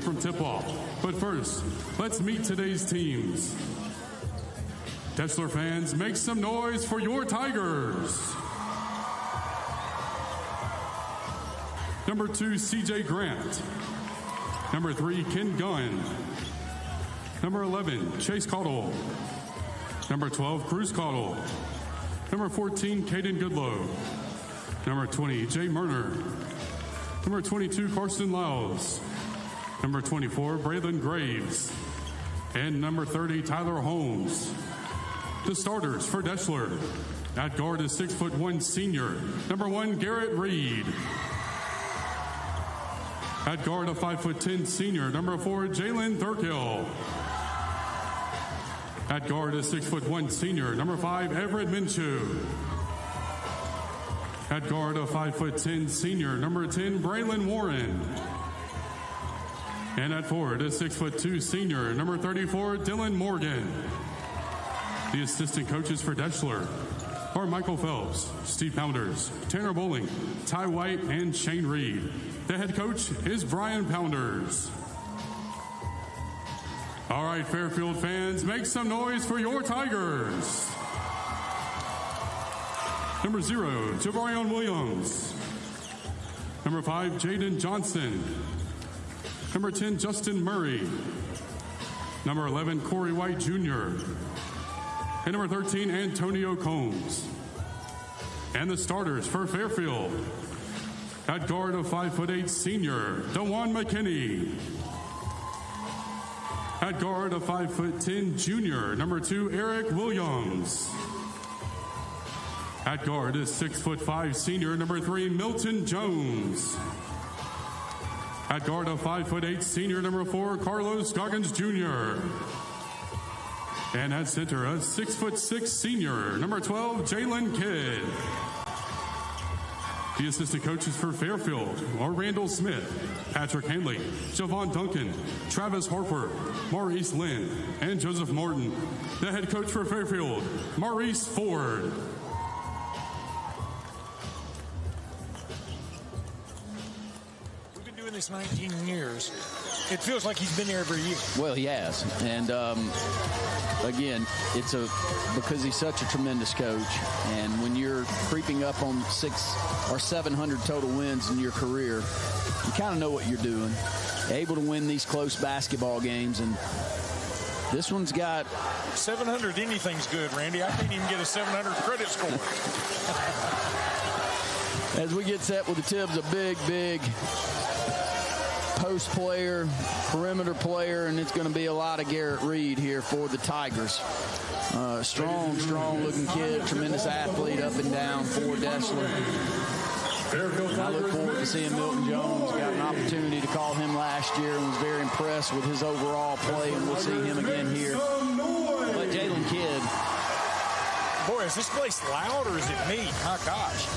from tip-off. But first, let's meet today's teams. Deshler fans, make some noise for your Tigers. Number 2, CJ Grant. Number 3, Ken Gunn. Number 11, Chase Caudill. Number 12, Cruz Caudill. Number 14, Caden Goodlow. Number 20, Jay Murner. Number 22, Karsten Lyles. Number 24, Braylon Graves. And number 30, Tyler Holmes. The starters for Deshler. At guard is 6'1" senior, number 1, Garrett Reed. At guard, a 5'10" senior, number 4, Jalen Thurkill. At guard is 6'1" senior, number 5, Everett Minshew. At guard, a 5'10" senior, number 10, Braylon Warren. And at forward, a 6'2" senior, number 34, Dylan Morgan. The assistant coaches for Deshler are Michael Phelps, Steve Pounders, Tanner Bowling, Ty White, and Shane Reed. The head coach is Brian Pounders. All right, Fairfield fans, make some noise for your Tigers. Number 0, Javarion Williams. Number 5, Jaden Johnson. Number 10, Justin Murray. Number 11, Corey White Jr. And number 13, Antonio Combs. And the starters for Fairfield. At guard, a 5'8" senior, DeJuan McKinney. At guard, a 5'10" junior, number 2, Eric Williams. At guard is 6'5" senior, number 3, Milton Jones. At guard, a 5'8" senior, number 4, Carlos Goggins Jr. And at center, a 6'6" senior, number 12, Jalen Kidd. The assistant coaches for Fairfield are Randall Smith, Patrick Hanley, Javon Duncan, Travis Harper, Maurice Lynn, and Joseph Morton. The head coach for Fairfield, Maurice Ford. We've been doing this 19 years. It feels like he's been here every year. Well, he has. And again, it's because he's such a tremendous coach. And when you're creeping up on 600 or 700 total wins in your career, you kind of know what you're doing. Able to win these close basketball games. And this one's got 700. Anything's good, Randy. I can't even get a 700 credit score. As we get set with the Tibbs, a big post player, perimeter player, and it's going to be a lot of Garrett Reed here for the Tigers. Strong looking kid, tremendous athlete up and down for Deshler. And I look forward to seeing Milton Jones. Got an opportunity to call him last year and was very impressed with his overall play, and we'll see him again here. But Jalen Kidd. Boy, is this place loud or is it me? My gosh.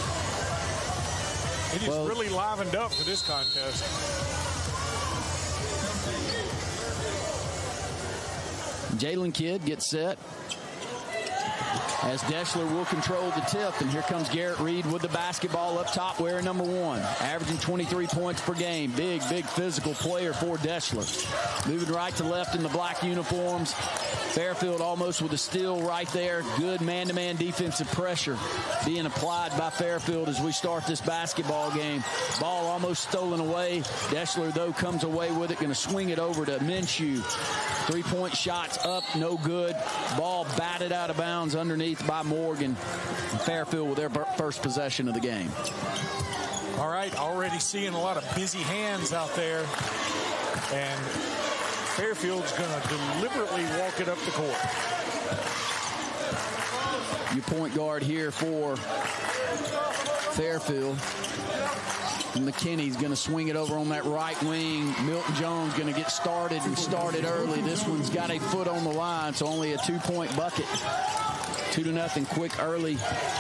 It is really livened up for this contest. Jalen Kidd gets set as Deshler will control the tip, and here comes Garrett Reed with the basketball up top, wearing number 1, averaging 23 points per game. Big physical player for Deshler. Moving right to left in the black uniforms. Fairfield almost with a steal right there. Good man-to-man defensive pressure being applied by Fairfield as we start this basketball game. Ball almost stolen away. Deshler, though, comes away with it. Going to swing it over to Minshew. 3-point shots up, no good. Ball batted out of bounds underneath by Morgan. Fairfield with their first possession of the game. All right, already seeing a lot of busy hands out there. And Fairfield's going to deliberately walk it up the court. Your point guard here for Fairfield. McKinney's going to swing it over on that right wing. Milton Jones going to get started and started early. This one's got a foot on the line, so only a 2-point bucket. 2-0 quick early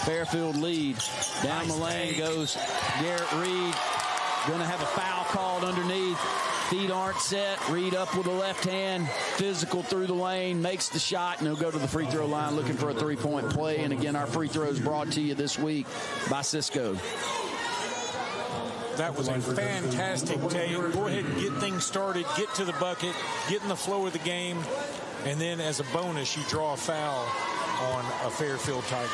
Fairfield lead. Down the lane goes Garrett Reed. Going to have a foul called underneath. Feet aren't set. Reed up with the left hand. Physical through the lane. Makes the shot, and he'll go to the free throw line looking for a 3-point play. And again, our free throws brought to you this week by Cisco. That was a fantastic take. Go ahead and get things started, get to the bucket, get in the flow of the game, and then as a bonus, you draw a foul on a Fairfield Tiger.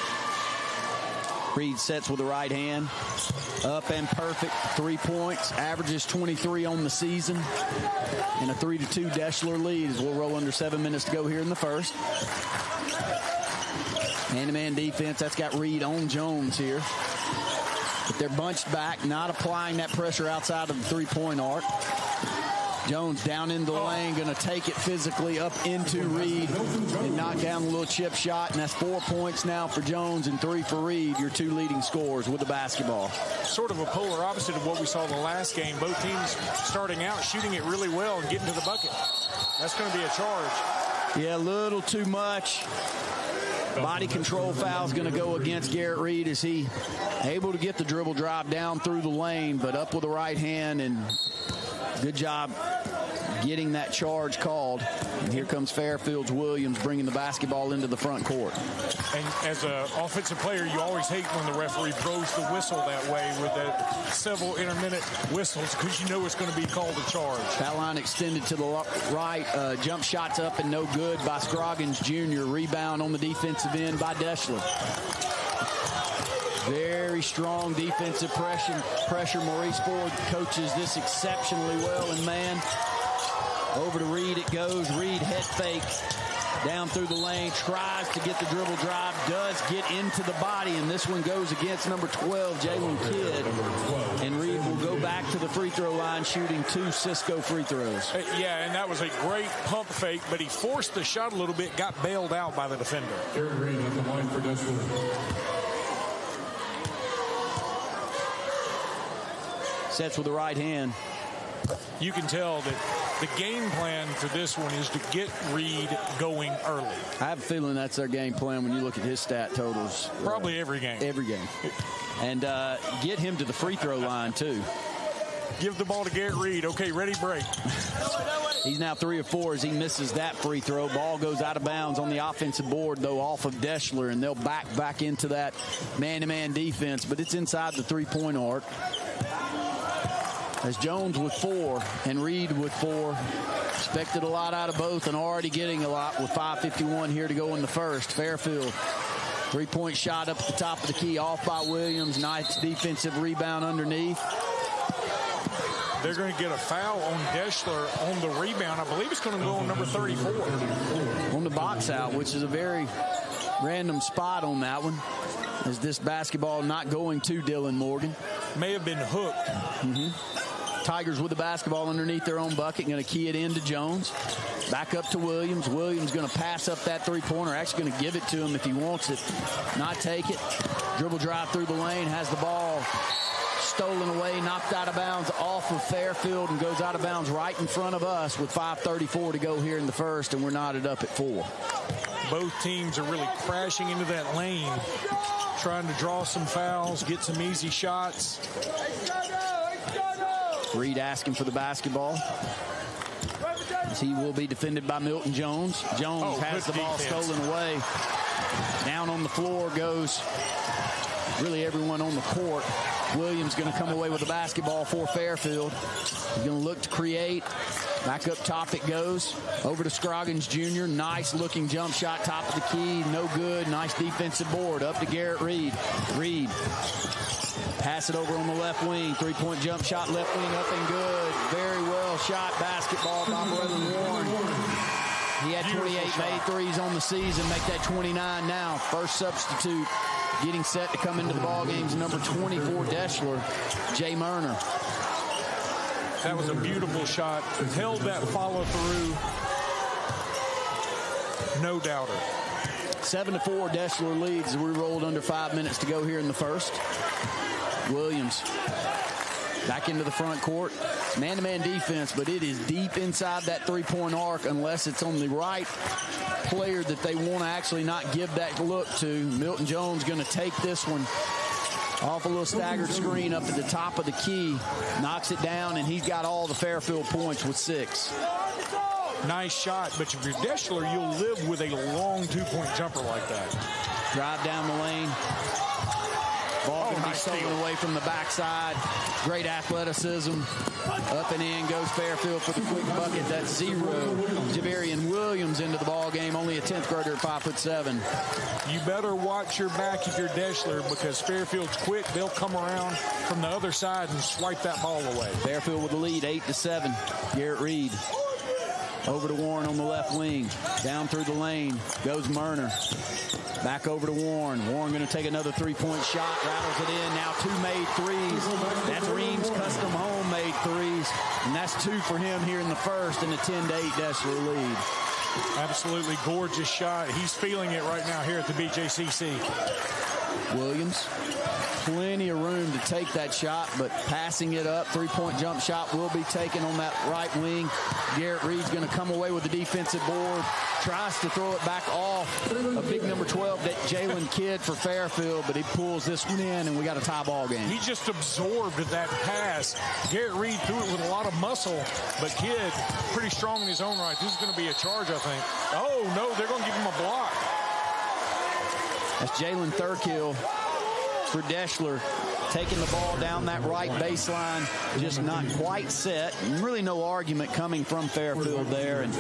Reed sets with the right hand. Up and perfect. 3 points. Averages 23 on the season. And a 3-2 Deshler lead as we'll roll under 7 minutes to go here in the first. Man-to-man defense. That's got Reed on Jones here. But they're bunched back, not applying that pressure outside of the three-point arc. Jones down in the lane, going to take it physically up into Reed and knock down a little chip shot, and that's 4 points now for Jones and 3 for Reed, your two leading scorers with the basketball. Sort of a polar opposite of what we saw the last game. Both teams starting out, shooting it really well and getting to the bucket. That's going to be a charge. Yeah, a little too much. Body control foul is going to go against Garrett Reed as he able to get the dribble drive down through the lane, but up with the right hand, and good job getting that charge called. And here comes Fairfield's Williams bringing the basketball into the front court. And as an offensive player, you always hate when the referee blows the whistle that way with that several intermittent whistles, because you know it's going to be called a charge. That line extended to the right. Jump shots up and no good by Scroggins Jr. Rebound on the defensive end by Deshler. Very strong defensive pressure. Maurice Ford coaches this exceptionally well. And man, over to Reed it goes. Reed head fake down through the lane, tries to get the dribble drive, does get into the body, and this one goes against number 12, Jalen Kidd. And Reed will go back to the free throw line shooting 2 Cisco free throws. Yeah, and that was a great pump fake, but he forced the shot a little bit, got bailed out by the defender. Garrett Reed at the line for Deshler. Sets with the right hand. You can tell that the game plan for this one is to get Reed going early. I have a feeling that's their game plan when you look at his stat totals. Probably every game. Every game. And get him to the free throw line, too. Give the ball to Garrett Reed. Okay, ready, break. He's now 3 of 4 as he misses that free throw. Ball goes out of bounds on the offensive board, though, off of Deshler, and they'll back into that man-to-man defense, but it's inside the three-point arc. As Jones with 4 and Reed with 4. Expected a lot out of both and already getting a lot with 5:51 here to go in the first. Fairfield, 3-point shot up at the top of the key, off by Williams. Nice defensive rebound underneath. They're going to get a foul on Deshler on the rebound. I believe it's going to go on number 34. On the box out, which is a very random spot on that one. As this basketball not going to Dylan Morgan. May have been hooked. Tigers with the basketball underneath their own bucket, going to key it into Jones. Back up to Williams. Williams going to pass up that three-pointer. Actually going to give it to him if he wants it. Not take it. Dribble drive through the lane. Has the ball stolen away, knocked out of bounds off of Fairfield, and goes out of bounds right in front of us with 5:34 to go here in the first, and we're knotted up at 4. Both teams are really crashing into that lane, trying to draw some fouls, get some easy shots. Reed asking for the basketball. As he will be defended by Milton Jones. Jones has the ball stolen away. Down on the floor goes really everyone on the court. Williams going to come away with the basketball for Fairfield. He's going to look to create. Back up top it goes. Over to Scroggins Jr. Nice looking jump shot, top of the key. No good. Nice defensive board. Up to Garrett Reed. Reed. Pass it over on the left wing. 3-point jump shot, left wing up and good. Very well shot basketball by Braylon Warren. He had 28 made threes on the season. Make that 29 now. First substitute getting set to come into the ball games. Number 24, Deshler, Jay Murner. That was a beautiful shot. Held that follow through. No doubter. 7-4 Deshler leads. We rolled under 5 minutes to go here in the first. Williams back into the front court. Man-to-man defense, but it is deep inside that three-point arc unless it's on the right player that they want to actually not give that look to. Milton Jones going to take this one off a little staggered screen up at the top of the key. Knocks it down, and he's got all the Fairfield points with 6. Nice shot, but if you're Deshler, you'll live with a long 2-point jumper like that. Drive down the lane. Ball going to be stolen away from the backside. Great athleticism. Up and in goes Fairfield for the quick bucket. That's 0. Javarian Williams into the ball game. Only a 10th grader at 5'7". You better watch your back if you're Deshler, because Fairfield's quick. They'll come around from the other side and swipe that ball away. Fairfield with the lead, 8-7. Garrett Reed over to Warren on the left wing. Down through the lane goes Murner. Back over to Warren. Warren going to take another three-point shot. Rattles it in. Now 2 made threes. That's Ream's custom homemade threes. And that's 2 for him here in the first, and a 10-8 Deshler lead. Absolutely gorgeous shot. He's feeling it right now here at the BJCC. Williams, plenty of room to take that shot, but passing it up. 3-point jump shot will be taken on that right wing. Garrett Reed's going to come away with the defensive board. Tries to throw it back off a big number 12, that Jalen Kidd for Fairfield, but he pulls this one in, and we got a tie ball game. He just absorbed that pass. Garrett Reed threw it with a lot of muscle, but Kidd pretty strong in his own right. This is going to be a charge, I think. Oh, no, they're going to give him a block. That's Jalen Thurkill for Deshler, taking the ball down that right baseline, just not quite set. Really no argument coming from Fairfield there. And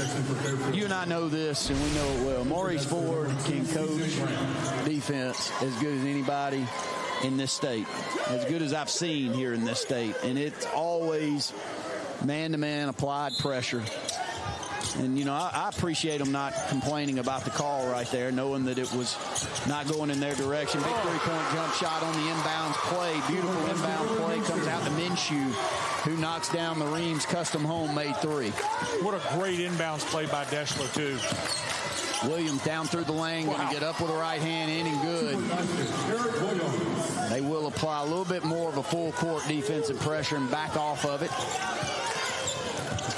you and I know this, and we know it well. Maurice Ford can coach defense as good as anybody in this state, as good as I've seen here in this state. And it's always man-to-man applied pressure. And, you know, I appreciate them not complaining about the call right there, knowing that it was not going in their direction. Big 3-point jump shot on the inbounds play. Beautiful inbound play. Comes out to Minshew, who knocks down the Reams custom homemade 3. What a great inbounds play by Deshler, too. Williams down through the lane. Going to get up with a right hand, in and good. They will apply a little bit more of a full court defensive pressure and back off of it.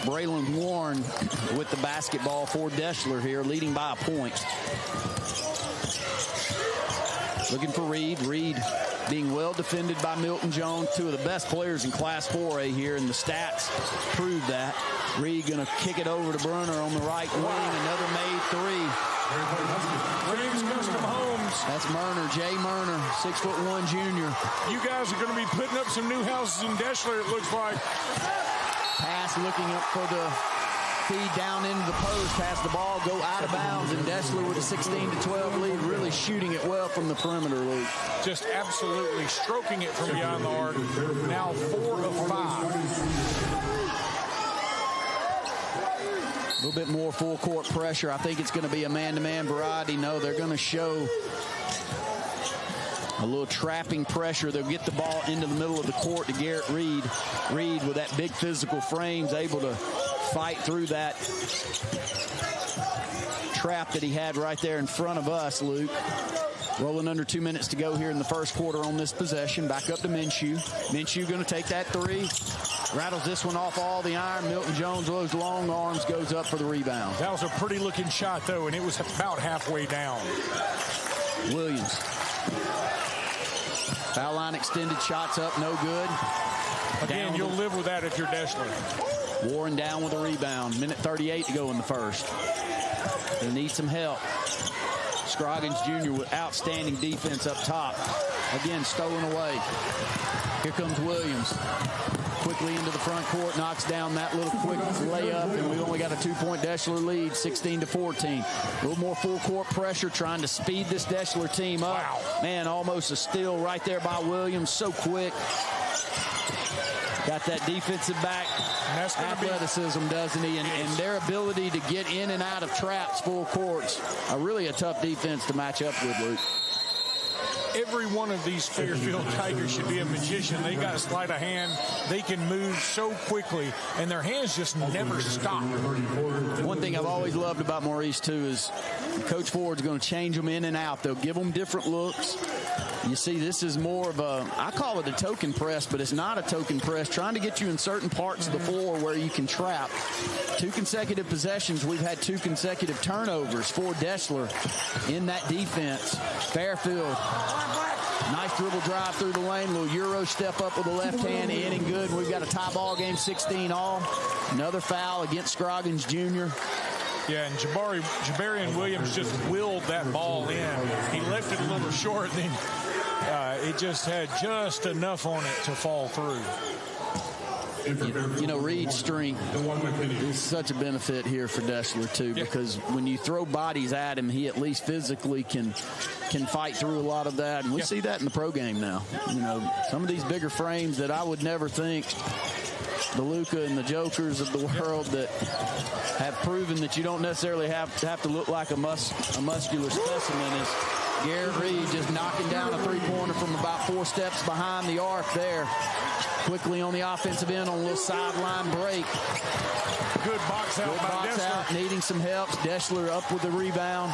Braylon Warren with the basketball for Deshler here, leading by a point. Looking for Reed. Reed being well defended by Milton Jones, 2 of the best players in Class 4A here, and the stats prove that. Reed going to kick it over to Brunner on the right wing. Another made 3. Reed's custom homes. That's Murner, Jay Murner, 6'1" junior. You guys are going to be putting up some new houses in Deshler, it looks like. Pass looking up for the feed down into the post. Pass the ball, go out of bounds, and Deshler with a 16-12 lead, really shooting it well from the perimeter, Luke. Just absolutely stroking it from beyond the arc. Now 4 of 5. A little bit more full court pressure. I think it's going to be a man-to-man variety. No, they're going to show a little trapping pressure. They'll get the ball into the middle of the court to Garrett Reed. Reed, with that big physical frame, is able to fight through that trap that he had right there in front of us, Luke. Rolling under 2 minutes to go here in the first quarter on this possession. Back up to Minshew. Minshew going to take that 3. Rattles this one off all the iron. Milton Jones, those long arms, goes up for the rebound. That was a pretty looking shot, though, and it was about halfway down. Williams. Foul line extended, shots up, no good. Again, you'll live with that if you're Deshler. Warren down with a rebound. Minute 38 to go in the first. They need some help. Scroggins Jr. with outstanding defense up top. Again, stolen away. Here comes Williams. Quickly into the front court, knocks down that little quick layup, and we've only got a 2-point Deshler lead, 16-14. A little more full court pressure, trying to speed this Deshler team up. Wow. Man, almost a steal right there by Williams, so quick. Got that defensive back athleticism, doesn't he? And their ability to get in and out of traps full courts. Really a tough defense to match up with, Luke. Every one of these Fairfield Tigers should be a magician. They got a sleight of hand. They can move so quickly, and their hands just never stop. One thing I've always loved about Maurice, too, is Coach Ford's going to change them in and out. They'll give them different looks. You see, this is more of a, I call it a token press, but it's not a token press, trying to get you in certain parts of the floor where you can trap. 2 consecutive possessions, we've had 2 consecutive turnovers for Deshler in that defense. Fairfield, nice dribble drive through the lane, little Euro step up with the left hand, in and good. We've got a tie ball game, 16-all. Another foul against Scroggins Jr. Yeah, and Javarian Williams just willed that ball in. He left it a little short, then it just had just enough on it to fall through. You know, Reed's strength is such a benefit here for Deshler, too, because when you throw bodies at him, he at least physically can fight through a lot of that. And we see that in the pro game now. You know, some of these bigger frames that I would never think, the Luka and the Jokers of the world, that have proven that you don't necessarily have to look like a muscular specimen, is Garrett Reed just knocking down a three-pointer from about 4 steps behind the arc there. Quickly on the offensive end on a little sideline break. Good box out by Deshler. Needing some help. Deshler up with the rebound.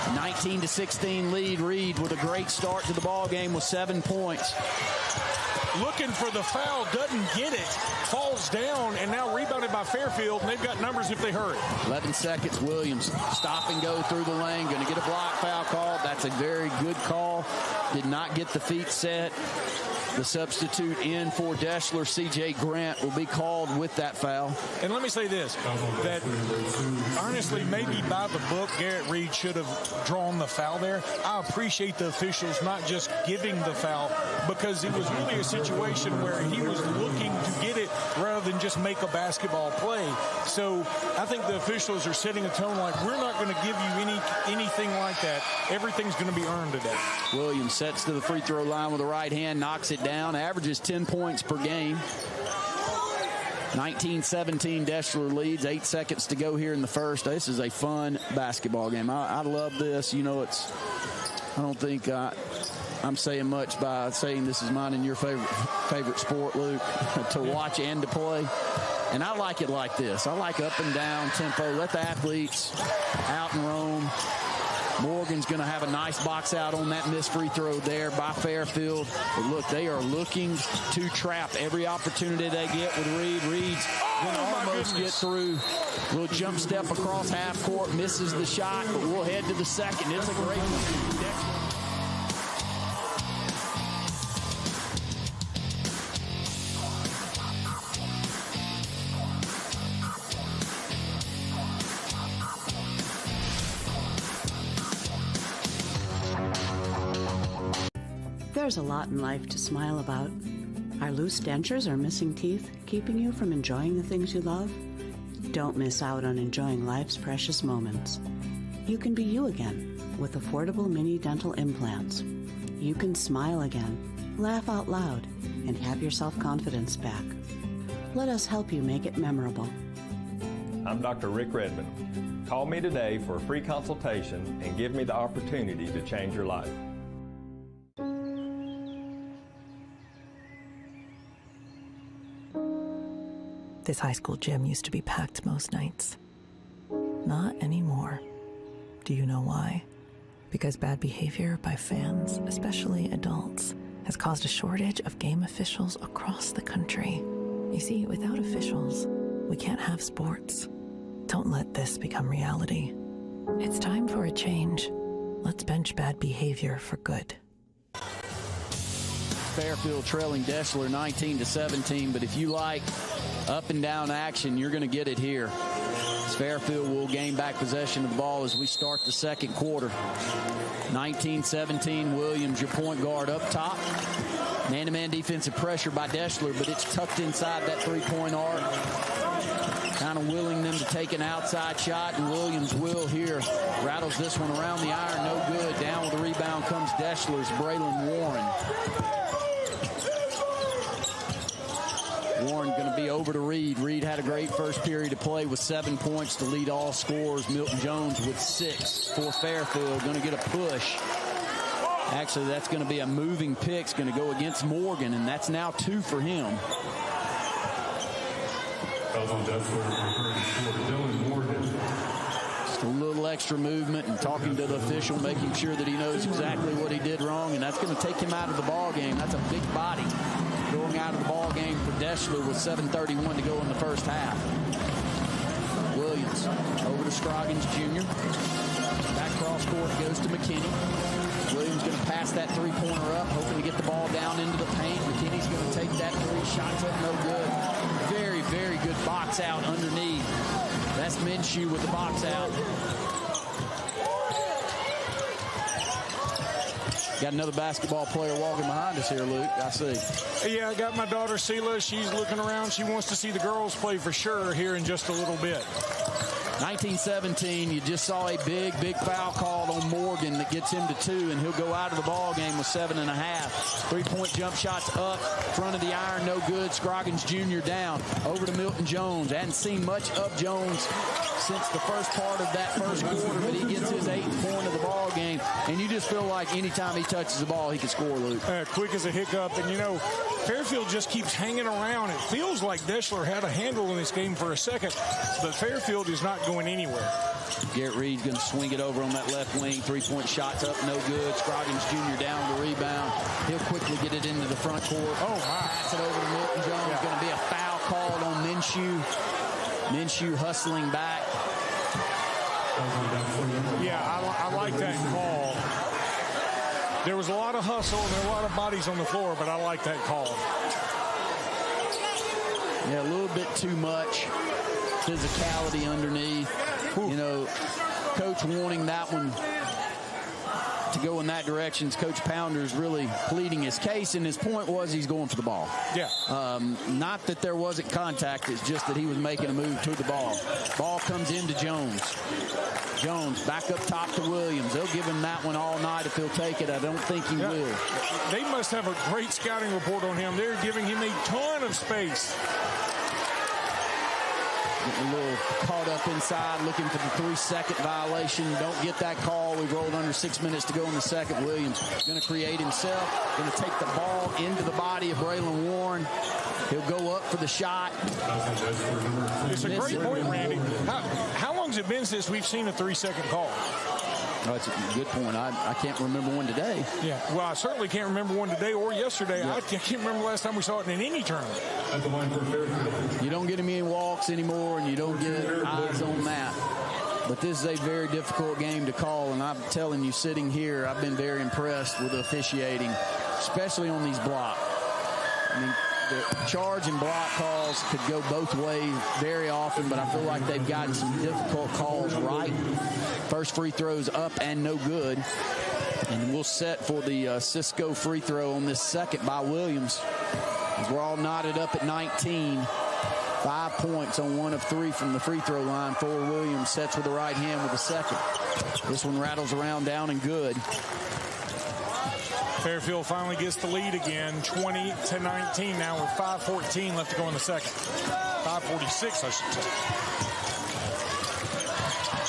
19-16 lead. Reed with a great start to the ball game with 7 points. Looking for the foul, doesn't get it, falls down, and now rebounded by Fairfield, and they've got numbers if they hurry. 11 seconds, Williams stop and go through the lane, going to get a block foul call. That's a very good call. Did not get the feet set. The substitute in for Deshler, C.J. Grant, will be called with that foul. And let me say this, that honestly, maybe by the book, Garrett Reed should have drawn the foul there. I appreciate the officials not just giving the foul, because it was really a situation where he was looking to get it rather than just make a basketball play. So I think the officials are setting a tone like, we're not going to give you anything like that. Everything's going to be earned today. Williams sets to the free throw line with the right hand, knocks it down, averages 10 points per game. 19-17 Deshler leads, 8 seconds to go here in the first. This is a fun basketball game. I love this. You know, I don't think I'm saying much by saying this is mine and your favorite sport, Luke, to watch and to play. And I like it like this. I like up and down tempo. Let the athletes out and roam. Morgan's going to have a nice box out on that missed free throw there by Fairfield. But look, they are looking to trap every opportunity they get with Reed. Reed's going to almost get through. Little jump step across half court, misses the shot, but we'll head to the second. It's a great one. There's a lot in life to smile about. Are loose dentures or missing teeth keeping you from enjoying the things you love? Don't miss out on enjoying life's precious moments. You can be you again with affordable mini dental implants. You can smile again, laugh out loud, and have your self-confidence back. Let us help you make it memorable. I'm Dr. Rick Redmond. Call me today for a free consultation and give me the opportunity to change your life. This high school gym used to be packed most nights. Not anymore. Do you know why? Because bad behavior by fans, especially adults, has caused a shortage of game officials across the country. You see, without officials, we can't have sports. Don't let this become reality. It's time for a change. Let's bench bad behavior for good. Fairfield trailing Deshler 19-17, but if you like up and down action, you're going to get it here. Fairfield will gain back possession of the ball as we start the second quarter. 19-17, Williams, your point guard up top. Man-to-man defensive pressure by Deshler, but it's tucked inside that three-point arc. Kind of willing them to take an outside shot, and Williams will here. Rattles this one around the iron, no good. Down with the rebound comes Deshler's Braylon Warren. Warren going to be over to Reed. Reed had a great first period of play with 7 points to lead all scorers. Milton Jones with 6 for Fairfield. Going to get a push. Actually, that's going to be a moving pick. It's going to go against Morgan, and that's now 2 for him. Just a little extra movement and talking to the official, making sure that he knows exactly what he did wrong, and that's going to take him out of the ball game. That's a big body going out of the ball game for Deshler with 7:31 to go in the first half. Williams over to Scroggins Jr. Back cross court goes to McKinney. Williams going to pass that three-pointer up, hoping to get the ball down into the paint. McKinney's going to take that three. Shots up, no good. Very, very good box out underneath. That's Minshew with the box out. Got another basketball player walking behind us here, Luke. I see. Yeah, I got my daughter, Seela. She's looking around. She wants to see the girls play for sure here in just a little bit. 19-17, you just saw a big foul called on Morgan that gets him to 2, and he'll go out of the ball game with 7.5. 3-point jump shots up, front of the iron, no good. Scroggins Jr. down. Over to Milton Jones. Hadn't seen much of Jones since the first part of that first quarter, but he gets his 8th point of the ball game, and you just feel like anytime he touches the ball, he can score, Luke. Quick as a hiccup, and you know, Fairfield just keeps hanging around. It feels like Deshler had a handle in this game for a second, but Fairfield is not going anywhere. Garrett Reed's going to swing it over on that left wing. 3-point shots up, no good. Scroggins Jr. down the rebound. He'll quickly get it into the front court. Oh, my. Pass it over to Milton Jones. Yeah. Going to be a foul called on Minshew. Minshew hustling back. Yeah, I like that call. There was a lot of hustle and there were a lot of bodies on the floor, but I like that call. Yeah, a little bit too much physicality underneath. You know, coach wanting that one to go in that direction. Coach Pounder's really pleading his case, and his point was he's going for the ball. Yeah. Not that there wasn't contact, it's just that he was making a move to the ball. Ball comes into Jones. Jones back up top to Williams. They'll give him that one all night if he'll take it. I don't think he will. They must have a great scouting report on him. They're giving him a ton of space. Getting a little caught up inside, looking for the 3-second violation. Don't get that call. We've rolled under 6 minutes to go in the second. Williams going to create himself. Going to take the ball into the body of Braylon Warren. He'll go up for the shot. It's a great point, Randy. How long has it been since we've seen a 3-second call? Oh, it's a good point. I can't remember one today. Yeah, well, I certainly can't remember one today or yesterday. Yeah. I can't remember the last time we saw it in any tournament. You don't get any walks anymore, and you don't get eyes on that. But this is a very difficult game to call, and I'm telling you, sitting here, I've been very impressed with the officiating, especially on these blocks. I mean, the charge and block calls could go both ways very often, but I feel like they've gotten some difficult calls right. First free throws up and no good. And we'll set for the Cisco free throw on this second by Williams. As we're all knotted up at 19. 5 points on 1 of 3 from the free throw line for Williams. Sets with the right hand with the second. This one rattles around down and good. Fairfield finally gets the lead again, 20-19 now with 5:14 left to go in the second. 5:46, I should say.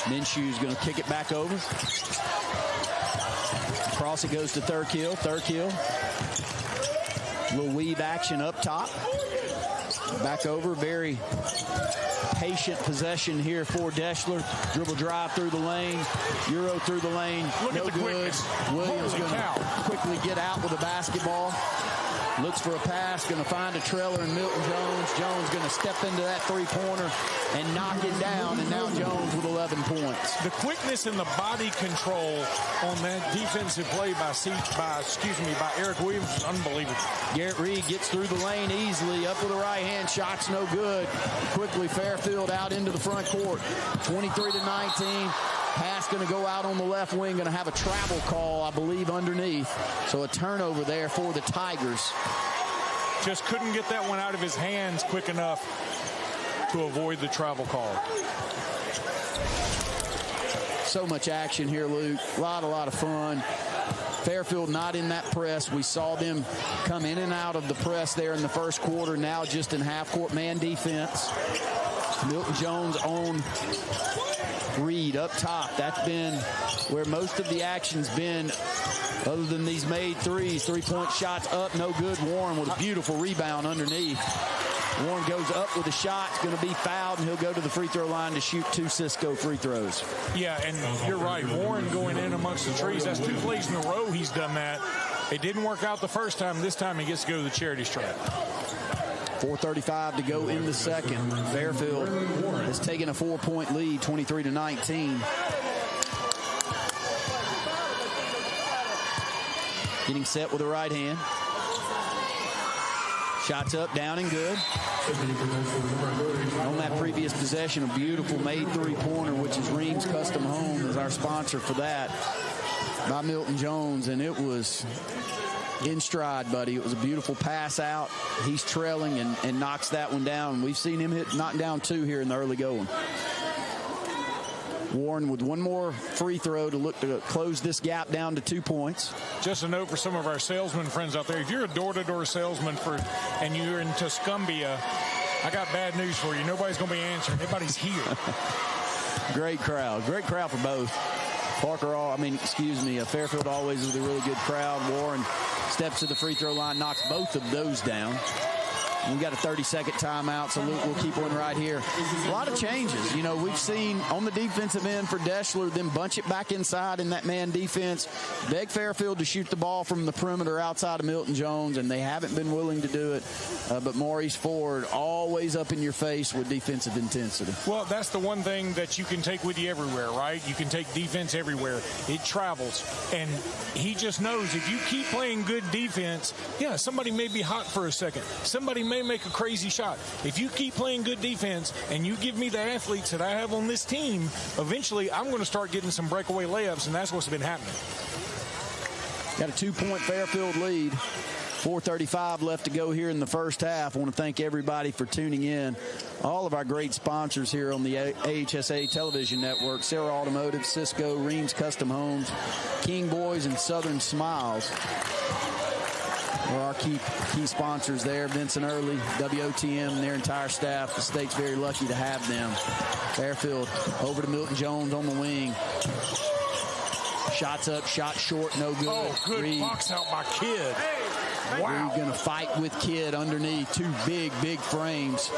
Minshew's going to kick it back over. Across it goes to Thurkill. Thurkill. Little weave action up top. Back over. Very patient possession here for Deshler. Dribble drive through the lane. Euro through the lane. Look no at the good. quickness. Williams going to quickly get out with a basketball. Looks for a pass. Going to find a trailer in Milton Jones. Jones going to step into that three-pointer and knock it down. And now Jones with 11 points. The quickness and the body control on that defensive play by Eric Williams is unbelievable. Garrett Reed gets through the lane easily. Up with the right hand. Shot's no good. Quickly Fairfield out into the front court. 23-19. Pass going to go out on the left wing. Going to have a travel call, I believe, underneath. So a turnover there for the Tigers. Just couldn't get that one out of his hands quick enough to avoid the travel call. So much action here, Luke. A lot of fun. Fairfield not in that press. We saw them come in and out of the press there in the first quarter. Now just in half-court man defense. Milton Jones on Reed up top. That's been where most of the action's been, other than these made threes. 3-point shots up, no good. Warren with a beautiful rebound underneath. Warren goes up with a shot. It's going to be fouled, and he'll go to the free throw line to shoot 2 Cisco free throws. Yeah, and you're right. Warren going in amongst the trees. That's 2 plays in a row he's done that. It didn't work out the first time. This time he gets to go to the charity stripe. 4:35 to go in the second. Fairfield has taken a 4-point lead, 23-19. Getting set with the right hand. Shots up, down and good. On that previous possession, a beautiful made 3-pointer, which is Reams Custom Home, is our sponsor for that. by Milton Jones, and it was in stride, buddy. It was a beautiful pass out. He's trailing and knocks that one down. We've seen him knock down 2 here in the early going. Warren with one more free throw to look to close this gap down to 2 points. Just a note for some of our salesman friends out there. If you're a door-to-door salesman and you're in Tuscumbia, I got bad news for you. Nobody's going to be answering. Everybody's here. Great crowd. Great crowd for both. Fairfield always is a really good crowd. Warren steps to the free throw line, knocks both of those down. We've got a 30-second timeout, so Luke will keep one right here. A lot of changes. You know, we've seen on the defensive end for Deshler, them bunch it back inside in that man defense. Beg Fairfield to shoot the ball from the perimeter outside of Milton Jones, and they haven't been willing to do it. But Maurice Ford always up in your face with defensive intensity. Well, that's the one thing that you can take with you everywhere, right? You can take defense everywhere. It travels. And he just knows if you keep playing good defense, yeah, somebody may be hot for a second. Somebody may make a crazy shot. If you keep playing good defense and you give me the athletes that I have on this team, eventually I'm going to start getting some breakaway layups, and that's what's been happening. Got a 2-point Fairfield lead. 4:35 left to go here in the first half. I want to thank everybody for tuning in. All of our great sponsors here on the AHSAA television network: Sarah Automotive, Cisco, Reams Custom Homes, King Boys, and Southern Smiles are our key sponsors there. Vincent Early, WOTM, and their entire staff. The state's very lucky to have them. Fairfield over to Milton Jones on the wing. Shots up, shot short, no good. Oh, good Reed. box out by Kidd. Wow. Reed going to fight with Kidd underneath. 2 big frames.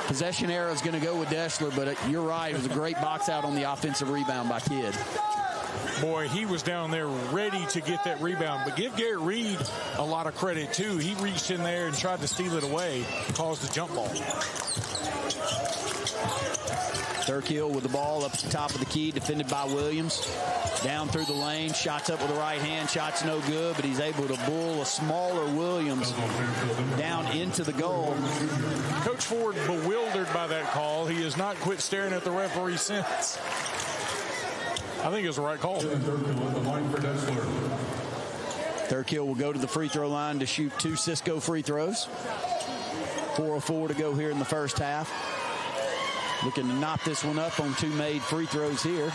Possession arrow is going to go with Deshler, but you're right. It was a great box out on the offensive rebound by Kidd. Boy, he was down there ready to get that rebound. But give Garrett Reed a lot of credit, too. He reached in there and tried to steal it away, caused the jump ball. Thurkill with the ball up the top of the key, defended by Williams. Down through the lane, shots up with the right hand, shots no good, but he's able to bull a smaller Williams down into the goal. Coach Ford bewildered by that call. He has not quit staring at the referee since. I think it was the right call. Thurkill will go to the free throw line to shoot 2 Cisco free throws. 4:04 to go here in the first half. Looking to knock this one up on 2 made free throws here.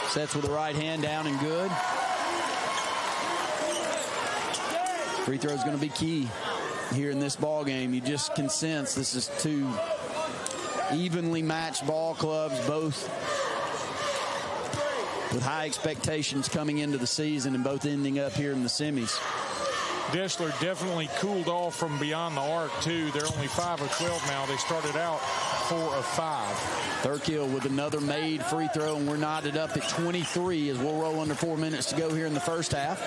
Sets with the right hand down and good. Free throw is going to be key here in this ball game. You just can sense this is 2 evenly matched ball clubs, both with high expectations coming into the season and both ending up here in the semis. Deshler definitely cooled off from beyond the arc, too. They're only 5 of 12 now. They started out 4 of 5. Thurkill with another made free throw, and we're knotted up at 23 as we'll roll under 4 minutes to go here in the first half.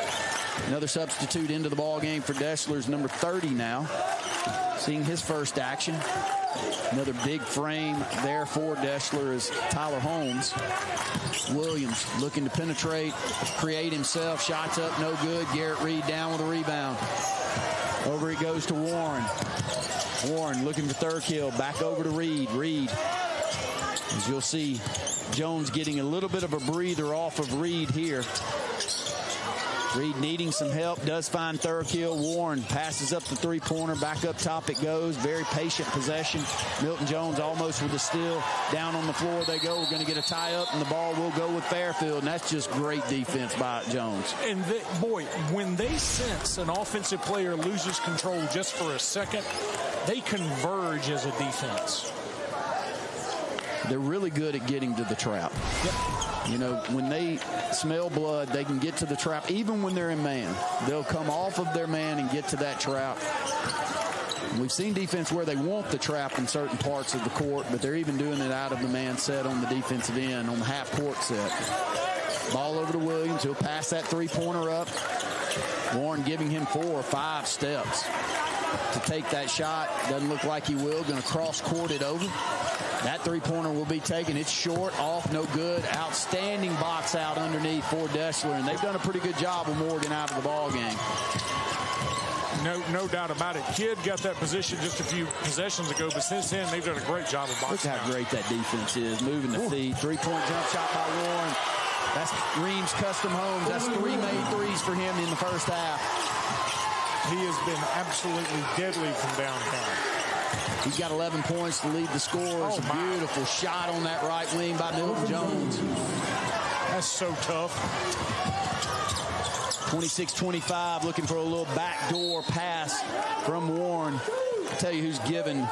Another substitute into the ball game for Deshler's number 30 now, seeing his first action. Another big frame there for Deshler is Tyler Holmes. Williams looking to penetrate, create himself. Shots up, no good. Garrett Reed down with a rebound. Over it goes to Warren. Warren looking for Thurkill. Back over to Reed. Reed, as you'll see, Jones getting a little bit of a breather off of Reed here. Reed needing some help, does find Thurkill. Warren passes up the 3-pointer, back up top it goes. Very patient possession. Milton Jones almost with a steal. Down on the floor they go. We're going to get a tie-up, and the ball will go with Fairfield, and that's just great defense by Jones. And, boy, when they sense an offensive player loses control just for a second, they converge as a defense. They're really good at getting to the trap. Yep. You know, when they smell blood, they can get to the trap, even when they're in man. They'll come off of their man and get to that trap. We've seen defense where they want the trap in certain parts of the court, but they're even doing it out of the man set on the defensive end, on the half-court set. Ball over to Williams. He'll pass that 3-pointer up. Warren giving him 4 or 5 steps to take that shot. Doesn't look like he will. Going to cross-court it over. That 3-pointer will be taken. It's short, off, no good. Outstanding box out underneath for Deshler, and they've done a pretty good job with Morgan out of the ball game. No doubt about it. Kidd got that position just a few possessions ago, but since then, they've done a great job of boxing. Look how great that defense is, moving the feet. Three-point jump shot by Warren. That's Ream's custom homes. That's 3 made threes for him in the first half. He has been absolutely deadly from downtown. He's got 11 points to lead the scores. A beautiful shot on that right wing by Milton Jones. That's so tough. 26-25, looking for a little backdoor pass from Warren. I'll tell you who's given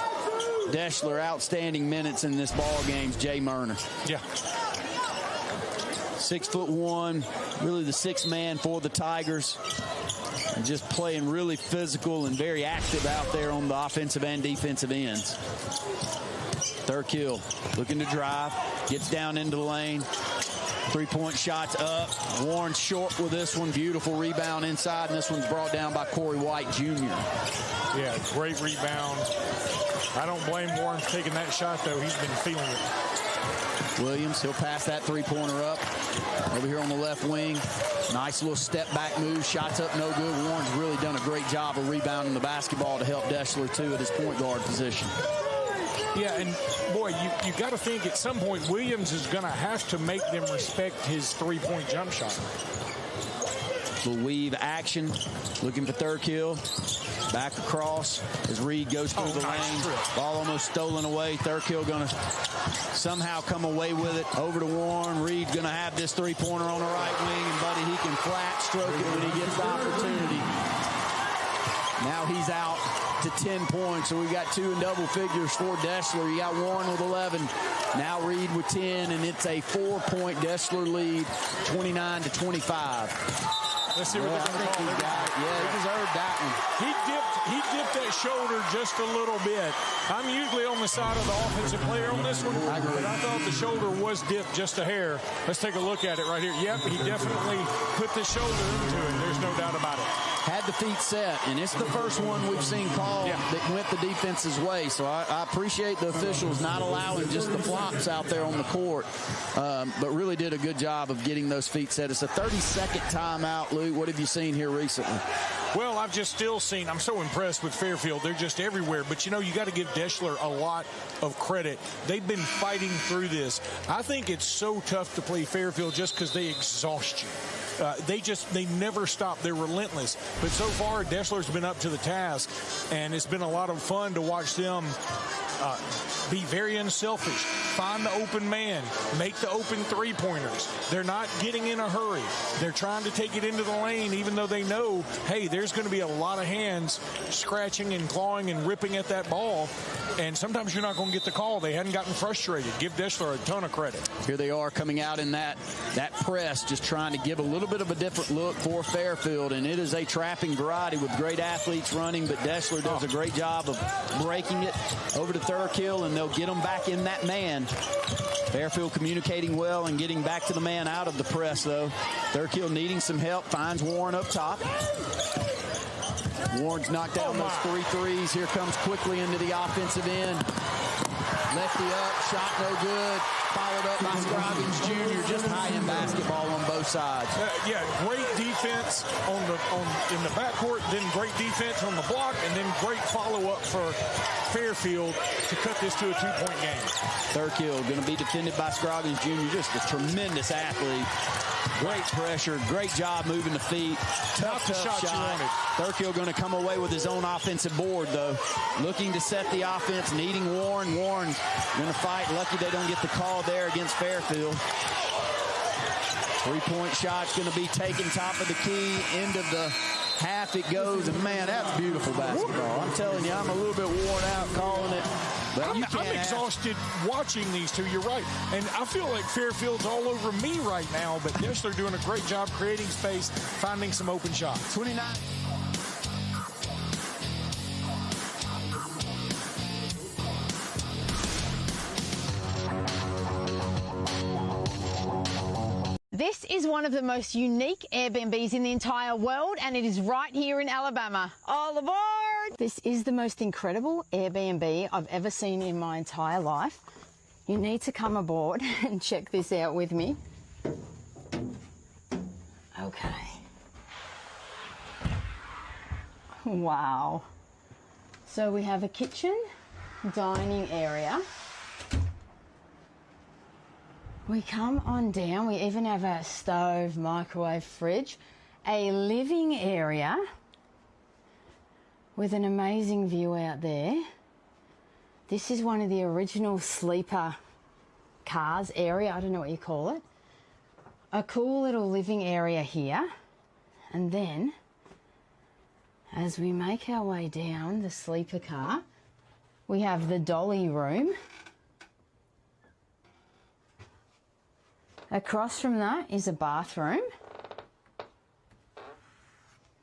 Deshler outstanding minutes in this ball game, Jay Murner. Yeah. 6'1", really the sixth man for the Tigers. And just playing really physical and very active out there on the offensive and defensive ends. Thurkill looking to drive, gets down into the lane. Three-point shots up. Warren short with this one. Beautiful rebound inside, and this one's brought down by Corey White, Jr. Yeah, great rebound. I don't blame Warren for taking that shot, though. He's been feeling it. Williams, he'll pass that three-pointer up. Over here on the left wing. Nice little step-back move. Shots up, no good. Warren's really done a great job of rebounding the basketball to help Deshler, too, at his point guard position. Yeah, and boy, you got to think at some point Williams is going to have to make them respect his three-point jump shot. Little weave action, looking for Thurkill. Back across as Reed goes through the lane. Ball almost stolen away. Thurkill going to somehow come away with it. Over to Warren. Reed's going to have this three-pointer on the right wing, and buddy, he can flat stroke it when he gets the opportunity. Now he's out to 10 points, so we got 2 in double figures for Deshler. You got Warren with 11. Now Reed with 10, and it's a 4-point Deshler lead, 29-25. Let's see what they're going to call. Yeah, he deserved that one. He dipped that shoulder just a little bit. I'm usually on the side of the offensive player on this one, but I thought the shoulder was dipped just a hair. Let's take a look at it right here. Yep, he definitely put the shoulder into it. There's no doubt about it. Had the feet set, and it's the first one we've seen called that went the defense's way. So I appreciate the officials not allowing just the flops out there on the court, but really did a good job of getting those feet set. It's a 30-second timeout, Luke. What have you seen here recently? Well, I've just still seen, I'm so impressed with Fairfield. They're just everywhere. But, you know, you got to give Deshler a lot of credit. They've been fighting through this. I think it's so tough to play Fairfield just because they exhaust you. They never stop. They're relentless. But so far, Deshler's been up to the task, and it's been a lot of fun to watch them be very unselfish, find the open man, make the open three-pointers. They're not getting in a hurry. They're trying to take it into the lane, even though they know, hey, there's going to be a lot of hands scratching and clawing and ripping at that ball, and sometimes you're not going to get the call. They hadn't gotten frustrated. Give Deshler a ton of credit. Here they are coming out in that press, just trying to give a little bit of a different look for Fairfield, and it is a trapping variety with great athletes running, but Deshler does a great job of breaking it over to Thurkill, and they'll get them back in that man. Fairfield communicating well and getting back to the man out of the press, though. Thurkill needing some help, finds Warren up top. Warren's knocked down those 3 threes. Here comes quickly into the offensive end. Lefty up, shot no good. Followed up by Scroggins Jr. Just high-end basketball on both sides. Yeah, great defense in the backcourt, then great defense on the block, and then great follow-up for Fairfield to cut this to a 2-point game. Thurkill going to be defended by Scroggins Jr. Just a tremendous athlete. Great pressure, great job moving the feet. Tough shot. Thurkill going to come away with his own offensive board, though. Looking to set the offense, needing Warren. Warren going to fight. Lucky they don't get the call there against Fairfield. 3-point shot's going to be taken top of the key. End of the half it goes, and man, that's beautiful basketball. I'm telling you, I'm a little bit worn out calling it. But I'm exhausted watching these two. You're right. And I feel like Fairfield's all over me right now, but Deshler doing a great job creating space, finding some open shots. 29. This is one of the most unique Airbnbs in the entire world, and it is right here in Alabama. All aboard! This is the most incredible Airbnb I've ever seen in my entire life. You need to come aboard and check this out with me. Okay. Wow. So we have a kitchen, dining area. We come on down. We even have a stove, microwave, fridge, a living area with an amazing view out there. This is one of the original sleeper cars area. I don't know what you call it. A cool little living area here. And then, as we make our way down the sleeper car, we have the dolly room. Across from that is a bathroom.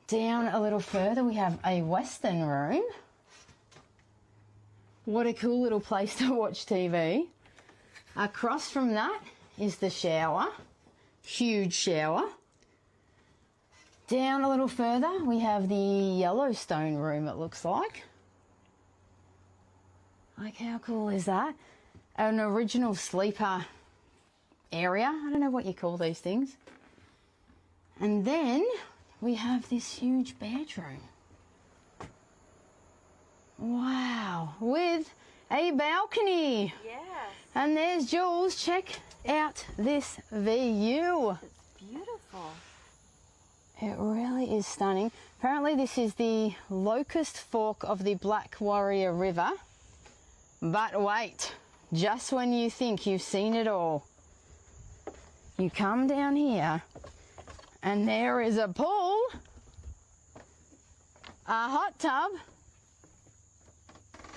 Down a little further, we have a western room. What a cool little place to watch TV. Across from that is the shower. Huge shower. Down a little further, we have the Yellowstone room, it looks like. Like, how cool is that? An original sleeper area. I don't know what you call these things. And then we have this huge bedroom. Wow, with a balcony. Yes. And there's Jules. Check out this view. It's beautiful. It really is stunning. Apparently this is the Locust Fork of the Black Warrior River. But wait, just when you think you've seen it all, you come down here and there is a pool, a hot tub,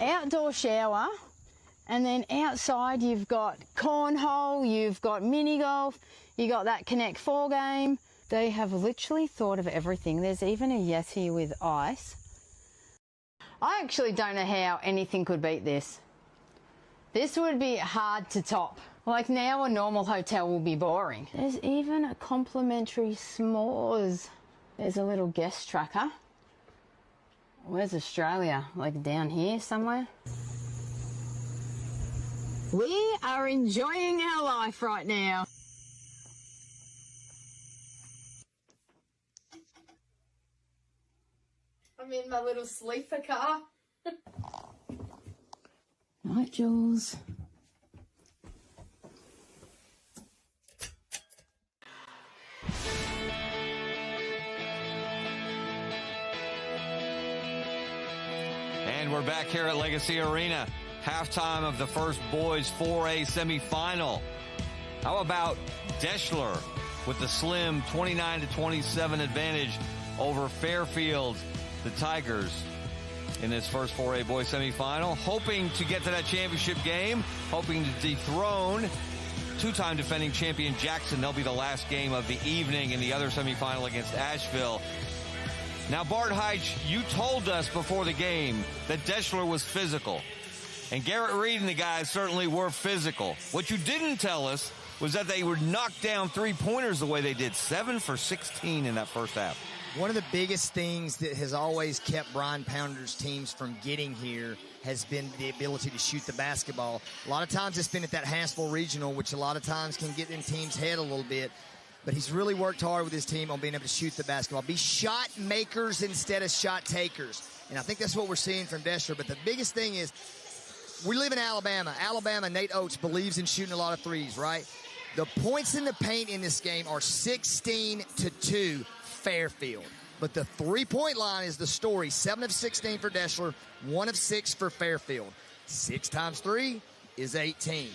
outdoor shower, and then outside you've got cornhole, you've got mini golf, you got that Connect 4 game. They have literally thought of everything. There's even a Yeti with ice. I actually don't know how anything could beat this. This would be hard to top. Like, now a normal hotel will be boring. There's even a complimentary s'mores. There's a little guest tracker. Where's Australia? Like down here somewhere? We are enjoying our life right now. I'm in my little sleeper car. Night, Jules. And we're back here at Legacy Arena. Halftime of the first boys 4A semifinal. How about Deshler with the slim 29-27 advantage over Fairfield, the Tigers, in this first 4A boys semifinal, hoping to get to that championship game, hoping to dethrone two-time defending champion Jackson. They'll be the last game of the evening in the other semifinal against Asheville. Now, Bart Heitch, you told us before the game that Deshler was physical. And Garrett Reed and the guys certainly were physical. What you didn't tell us was that they would knock down three-pointers the way they did, 7 for 16 in that first half. One of the biggest things that has always kept Brian Pounder's teams from getting here has been the ability to shoot the basketball. A lot of times it's been at that Hansville Regional, which a lot of times can get in teams' head a little bit. But he's really worked hard with his team on being able to shoot the basketball. Be shot makers instead of shot takers. And I think that's what we're seeing from Deshler. But the biggest thing is, we live in Alabama. Alabama, Nate Oates believes in shooting a lot of threes, right? The points in the paint in this game are 16-2 Fairfield. But the three-point line is the story. 7 of 16 for Deshler, 1 of 6 for Fairfield. 6 times 3 is 18.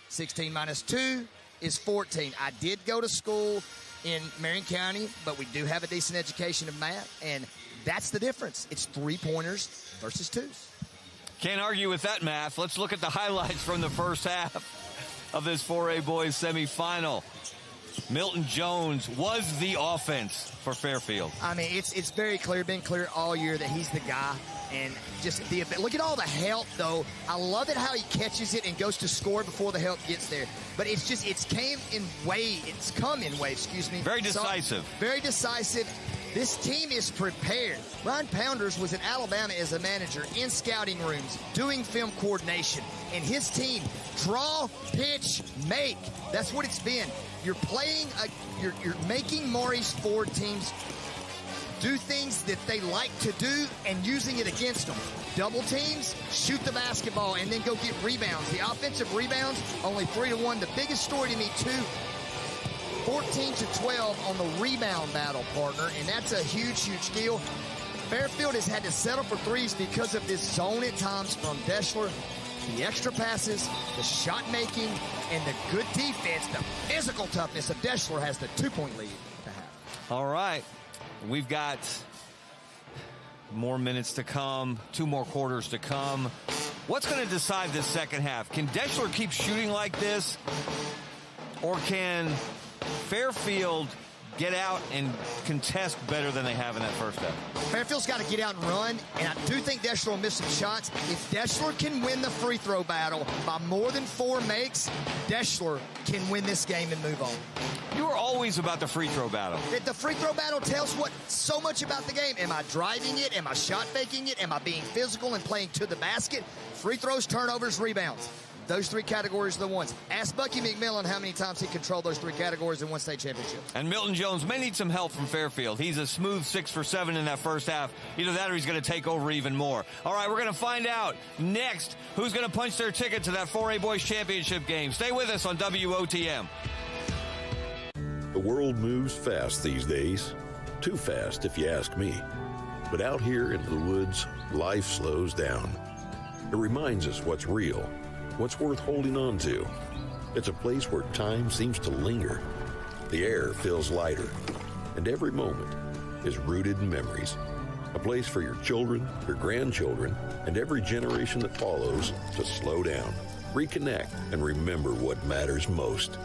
16 minus 2 is 14. I did go to school in Marion County, but we do have a decent education of math, and that's the difference. It's three-pointers versus twos. Can't argue with that math. Let's look at the highlights from the first half of this 4A boys semifinal. Milton Jones was the offense for Fairfield. I mean, it's very clear, been clear all year that he's the guy. And just look at all the help, though. I love it how he catches it and goes to score before the help gets there. But it's come in waves, excuse me. Very decisive. So, very decisive. This team is prepared. Brian Pounders was in Alabama as a manager in scouting rooms, doing film coordination. And his team, draw, pitch, make. That's what it's been. You're playing, you're making Maurice Ford teams do things that they like to do and using it against them. Double teams, shoot the basketball, and then go get rebounds. The offensive rebounds, only 3-1. The biggest story to me, too, 14-12 on the rebound battle, partner, and that's a huge, huge deal. Fairfield has had to settle for threes because of this zone at times from Deshler. The extra passes, the shot making, and the good defense, the physical toughness of Deshler has the 2-point lead to have. All right. We've got more minutes to come, 2 more quarters to come. What's going to decide this second half? Can Deshler keep shooting like this? Or can Fairfield get out and contest better than they have in that first half? Fairfield's got to get out and run, and I do think Deshler will miss some shots. If Deshler can win the free throw battle by more than 4 makes, Deshler can win this game and move on. You are always about the free throw battle. The free throw battle tells what so much about the game. Am I driving it? Am I shot faking it? Am I being physical and playing to the basket? Free throws, turnovers, rebounds. Those 3 categories are the ones. Ask Bucky McMillan how many times he controlled those 3 categories in one state championship. And Milton Jones may need some help from Fairfield. He's a smooth 6 for 7 in that first half. Either that or he's going to take over even more. All right, we're going to find out next who's going to punch their ticket to that 4A Boys Championship game. Stay with us on WOTM. The world moves fast these days. Too fast, if you ask me. But out here in the woods, life slows down. It reminds us what's real, what's worth holding on to. It's a place where time seems to linger. The air feels lighter, and every moment is rooted in memories. A place for your children, your grandchildren, and every generation that follows to slow down, reconnect, and remember what matters most.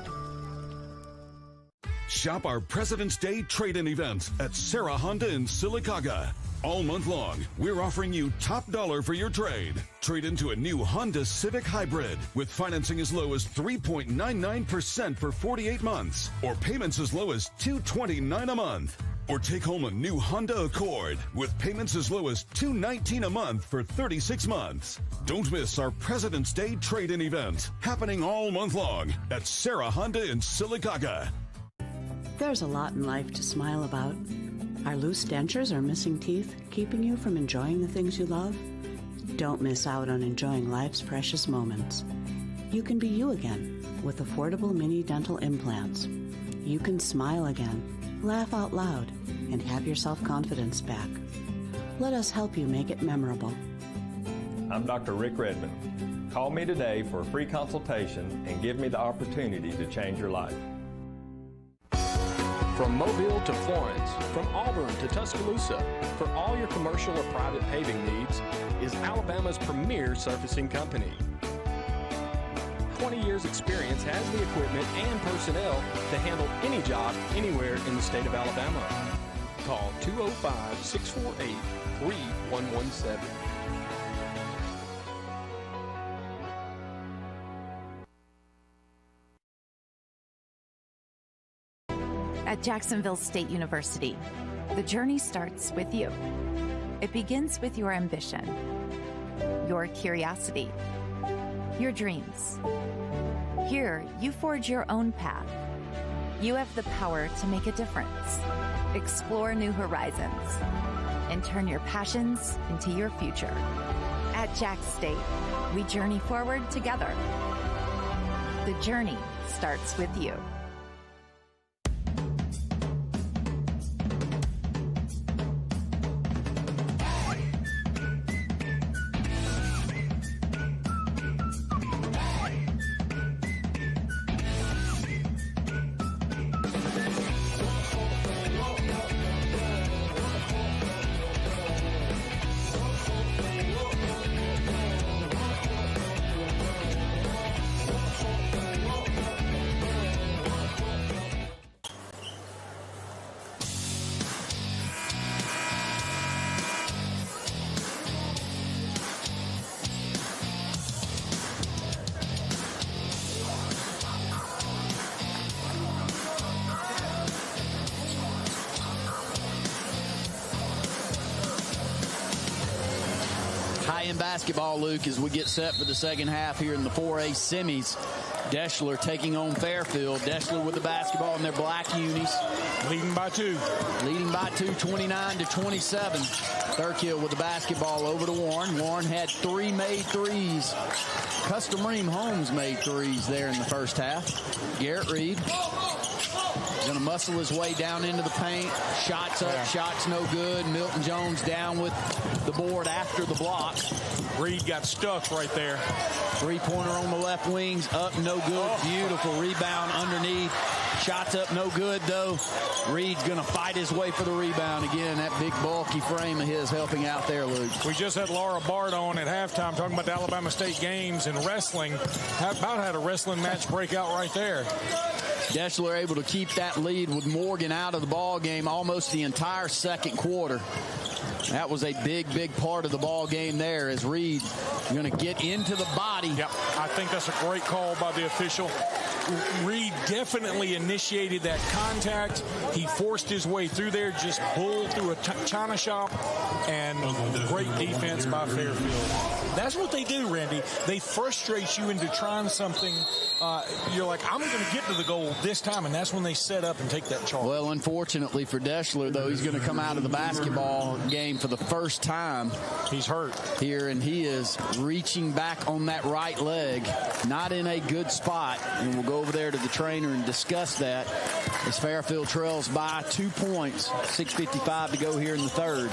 Shop our President's Day trade-in event at AHSAA Honda in Sylacauga. All month long, we're offering you top dollar for your trade. Trade into a new Honda Civic Hybrid with financing as low as 3.99% for 48 months or payments as low as $229 a month. Or take home a new Honda Accord with payments as low as $219 a month for 36 months. Don't miss our President's Day trade-in event happening all month long at AHSAA Honda in Sylacauga. There's a lot in life to smile about. Are loose dentures or missing teeth keeping you from enjoying the things you love? Don't miss out on enjoying life's precious moments. You can be you again with affordable mini dental implants. You can smile again, laugh out loud, and have your self-confidence back. Let us help you make it memorable. I'm Dr. Rick Redmond. Call me today for a free consultation and give me the opportunity to change your life. From Mobile to Florence, from Auburn to Tuscaloosa, for all your commercial or private paving needs, is Alabama's premier surfacing company. 20 years experience has the equipment and personnel to handle any job anywhere in the state of Alabama. Call 205-648-3117. At Jacksonville State University, the journey starts with you. It begins with your ambition, your curiosity, your dreams. Here, you forge your own path. You have the power to make a difference, explore new horizons, and turn your passions into your future. At Jack State, we journey forward together. The journey starts with you. playing basketball, Luke, as we get set for the second half here in the 4A semis. Deshler taking on Fairfield. Deshler with the basketball in their black unis. Leading by 2. Leading by 2, 29-27. Fairfield with the basketball over to Warren. Warren had 3 made threes. Custom Ream Holmes made threes there in the first half. Garrett Reed going to muscle his way down into the paint. Shots up, shots no good. Milton Jones down with the board after the block. Reed got stuck right there. Three-pointer on the left wings, up no good. Beautiful rebound underneath. Shots up no good, though. Reed's going to fight his way for the rebound again. That big, bulky frame of his helping out there, Luke. We just had Laura Bard on at halftime talking about the Alabama State games and wrestling. About had a wrestling match break out right there. Deshler able to keep that lead with Morgan out of the ball game almost the entire second quarter. That was a big, big part of the ball game there as Reed going to get into the body. Yep, I think that's a great call by the official. Reed definitely initiated that contact. He forced his way through there, just bulled through a china shop, and great defense by Fairfield. That's what they do, Randy. They frustrate you into trying something. You're like, I'm going to get to the goal this time, and that's when they set up and take that charge. Well, unfortunately for Deshler, though, he's going to come out of the basketball game for the first time. He's hurt here, and he is reaching back on that right leg, not in a good spot. And we'll go over there to the trainer and discuss that as Fairfield trails by 2 points. 6:55 to go here in the third.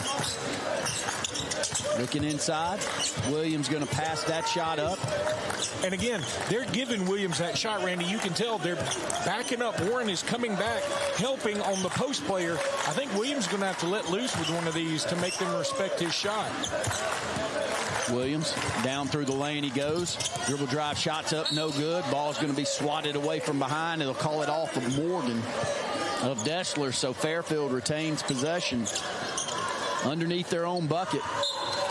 Looking inside, Williams going to pass that shot up. And again, they're giving Williams that shot, Randy. You can tell they're backing up. Warren is coming back, helping on the post player. I think Williams is going to have to let loose with one of these to make them respect his shot. Williams down through the lane he goes. Dribble drive, shots up, no good. Ball's going to be swatted away from behind. It'll call it off of Morgan of Deshler, so Fairfield retains possession underneath their own bucket.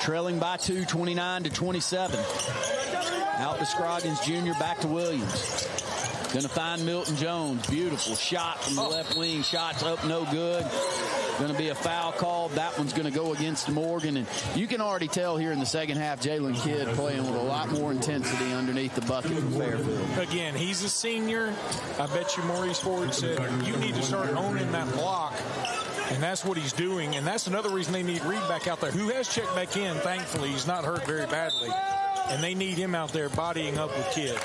Trailing by 2, 29-27. Out to Scroggins Jr., back to Williams. Going to find Milton Jones. Beautiful shot from the left wing. Shots up, no good. Going to be a foul called. That one's going to go against Morgan. And you can already tell here in the second half, Jalen Kidd playing with a lot more intensity underneath the bucket from Fairfield. Again, he's a senior. I bet you Maurice Ford said, you need to start owning that block. And that's what he's doing. And that's another reason they need Reed back out there, who has checked back in, thankfully. He's not hurt very badly. And they need him out there bodying up with Kidd.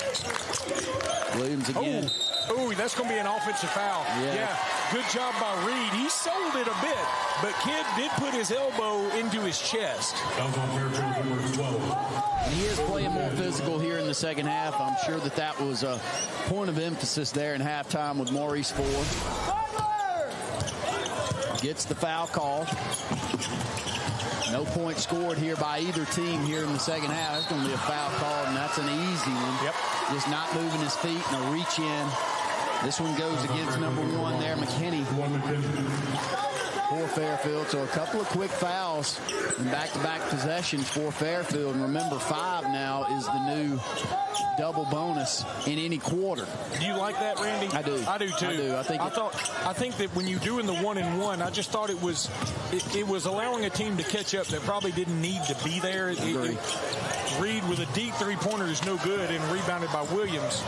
Williams again. Oh, that's going to be an offensive foul. Yeah. Good job by Reed. He sold it a bit, but Kidd did put his elbow into his chest. He is playing more physical here in the second half. I'm sure that was a point of emphasis there in halftime with Maurice Ford. Gets the foul call. No point scored here by either team here in the second half. That's going to be a foul call, and that's an easy one. Yep. Just not moving his feet and a reach in. This one goes against number 1 there, McKinney, for Fairfield. So a couple of quick fouls and back-to-back possessions for Fairfield. And remember, 5 now is the new double bonus in any quarter. Do you like that, Randy? I do. I do too. I do. I think that when you're doing the 1-and-1, I just thought it was allowing a team to catch up that probably didn't need to be there. Reed with a deep three-pointer is no good and rebounded by Williams.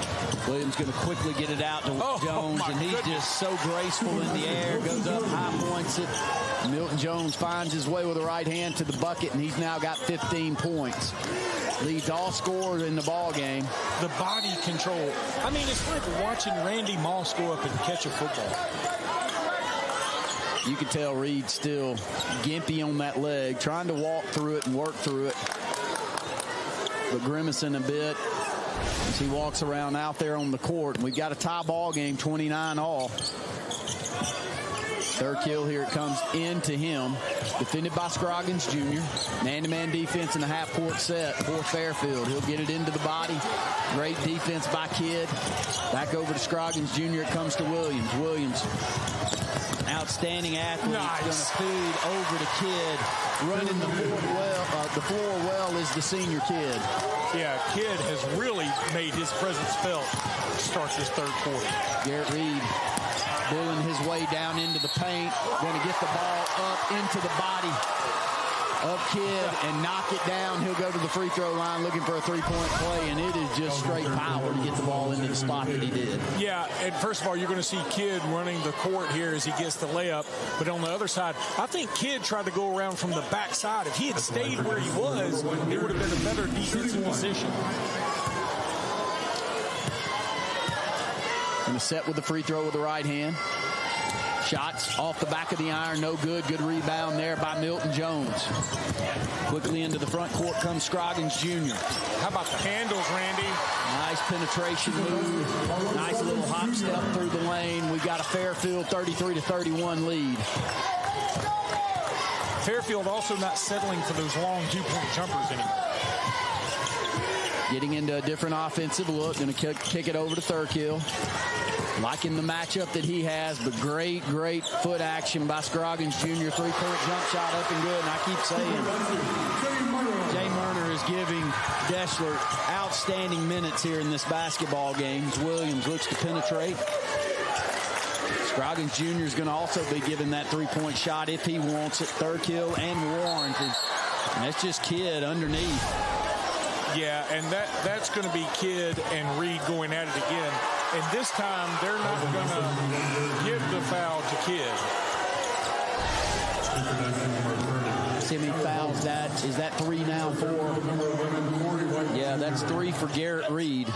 Williams going to quickly get it out to Jones, and he's just so graceful in the air. Goes up, high points it. Milton Jones finds his way with the right hand to the bucket, and he's now got 15 points. Leads all scorers in the ball game. The body control. I mean, it's like watching Randy Moss go up and catch a football. You can tell Reed's still gimpy on that leg, trying to walk through it and work through it, but grimacing a bit as he walks around out there on the court. We've got a tie ball game, 29-all. Third kill here, it comes into him. Defended by Scroggins Jr. Man-to-man defense in the half-court set for Fairfield. He'll get it into the body. Great defense by Kidd. Back over to Scroggins Jr. It comes to Williams. Williams, outstanding athlete. Nice. Going to feed over to Kidd. Running the floor well is the senior Kidd. Yeah, Kidd has really made his presence felt to start this third quarter. Garrett Reed bulling his way down into the paint. Going to get the ball up into the body of Kidd and knock it down. He'll go to the free throw line looking for a three-point play, and it is just straight power to get the ball into the spot that he did. Yeah, and first of all, you're going to see Kidd running the court here as he gets the layup. But on the other side, I think Kidd tried to go around from the backside. If he had stayed where he was, it would have been a better defensive position. Going to set with the free throw with the right hand. Shots off the back of the iron, no good. Good rebound there by Milton Jones. Quickly into the front court comes Scroggins Jr. How about the handles, Randy? Nice penetration move. Nice little hop step through the lane. We got a Fairfield 33-31 lead. Fairfield also not settling for those long two-point jumpers anymore. Getting into a different offensive look. Going to kick it over to Thurkill. Liking the matchup that he has, but great foot action by Scroggins Jr. Three-point jump shot up and good. And I keep saying, Jay Murner is giving Deshler outstanding minutes here in this basketball game. As Williams looks to penetrate. Scroggins Jr. is going to also be given that three-point shot if he wants it. Thurkill and Warren. And that's just Kidd underneath. Yeah, and that's going to be Kidd and Reed going at it again. And this time, they're not going to give the foul to Kidd. Semi fouls that. Is that 3 now for? Yeah, that's 3 for Garrett Reed.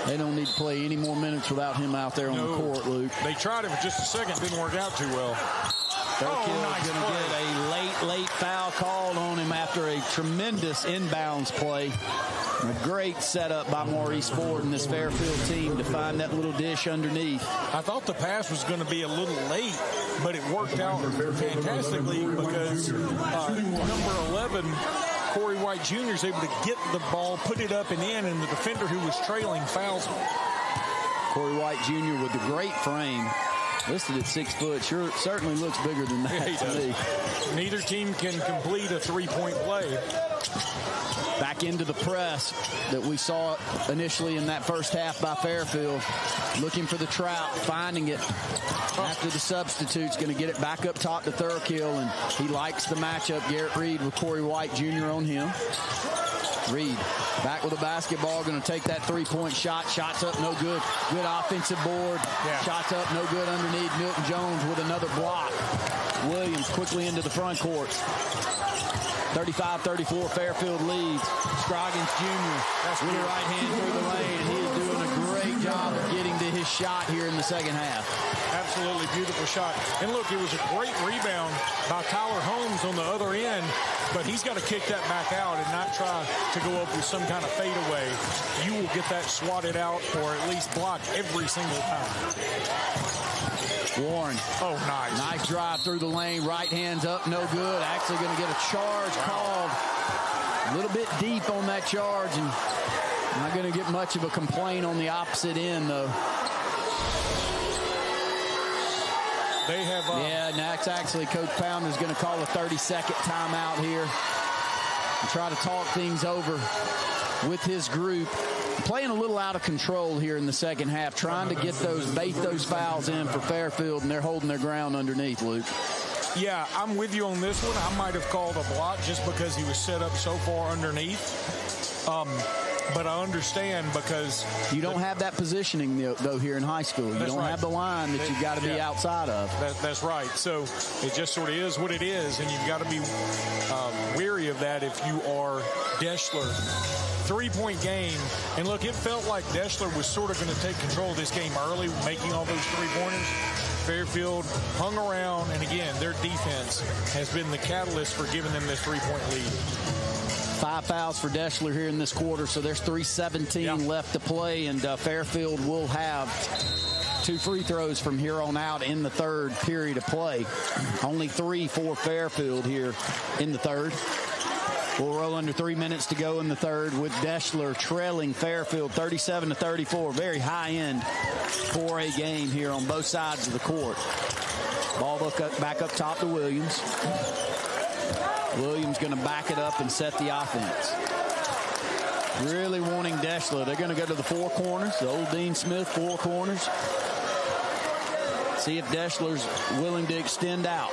They don't need to play any more minutes without him out there on the court, Luke. They tried it for just a second. Didn't work out too well. Thurkill going to get a late foul called on him after a tremendous inbounds play. And a great setup by Maurice Ford and this Fairfield team to find that little dish underneath. I thought the pass was going to be a little late, but it worked out fantastically because number 11, Corey White Jr. is able to get the ball, put it up and in, and the defender who was trailing fouls him. Corey White Jr. with the great frame. Listed at 6 foot, sure certainly looks bigger than that to me. Neither team can complete a three-point play. Back into the press that we saw initially in that first half by Fairfield. Looking for the trap, finding it after the substitute's going to get it back up top to Thurkill, and he likes the matchup. Garrett Reed with Corey White Jr. on him. Reed back with the basketball, going to take that three-point shot. Shots up, no good. Good offensive board. Yeah. Shots up, no good underneath. Milton Jones with another block. Williams quickly into the front court. 35-34, Fairfield leads. Scroggins Jr. with the right hand through the lane, and he is doing a great job of getting to his shot here in the second half. Absolutely beautiful shot. And look, it was a great rebound by Tyler Holmes on the other end, but he's got to kick that back out and not try to go up with some kind of fadeaway. You will get that swatted out or at least blocked every single time. Warren. Oh, nice. Nice drive through the lane. Right hands up, no good. Actually going to get a charge called. A little bit deep on that charge, and not going to get much of a complaint on the opposite end, though. They have... yeah, that's actually Coach Pounder's going to call a 30-second timeout here and try to talk things over with his group. Playing a little out of control here in the second half, trying to get bait those fouls in for Fairfield, and they're holding their ground underneath, Luke. Yeah, I'm with you on this one. I might have called a block just because he was set up so far underneath. But I understand because... You don't have that positioning, though, here in high school. You don't have the line that you've got to be outside of. That's right. So it just sort of is what it is, and you've got to be weary of that if you are Deshler. Three-point game. And look, it felt like Deshler was sort of going to take control of this game early, making all those three-pointers. Fairfield hung around, and again, their defense has been the catalyst for giving them this three-point lead. 5 fouls for Deshler here in this quarter, so there's 3:17 left to play, and Fairfield will have 2 free throws from here on out in the third period of play. Only 3 for Fairfield here in the third. We'll roll under 3 minutes to go in the third with Deshler trailing Fairfield 37-34. Very high-end 4A game here on both sides of the court. Ball back up top to Williams. Williams going to back it up and set the offense. Really wanting Deshler. They're going to go to the 4 corners. The old Dean Smith 4 corners. See if Deshler's willing to extend out.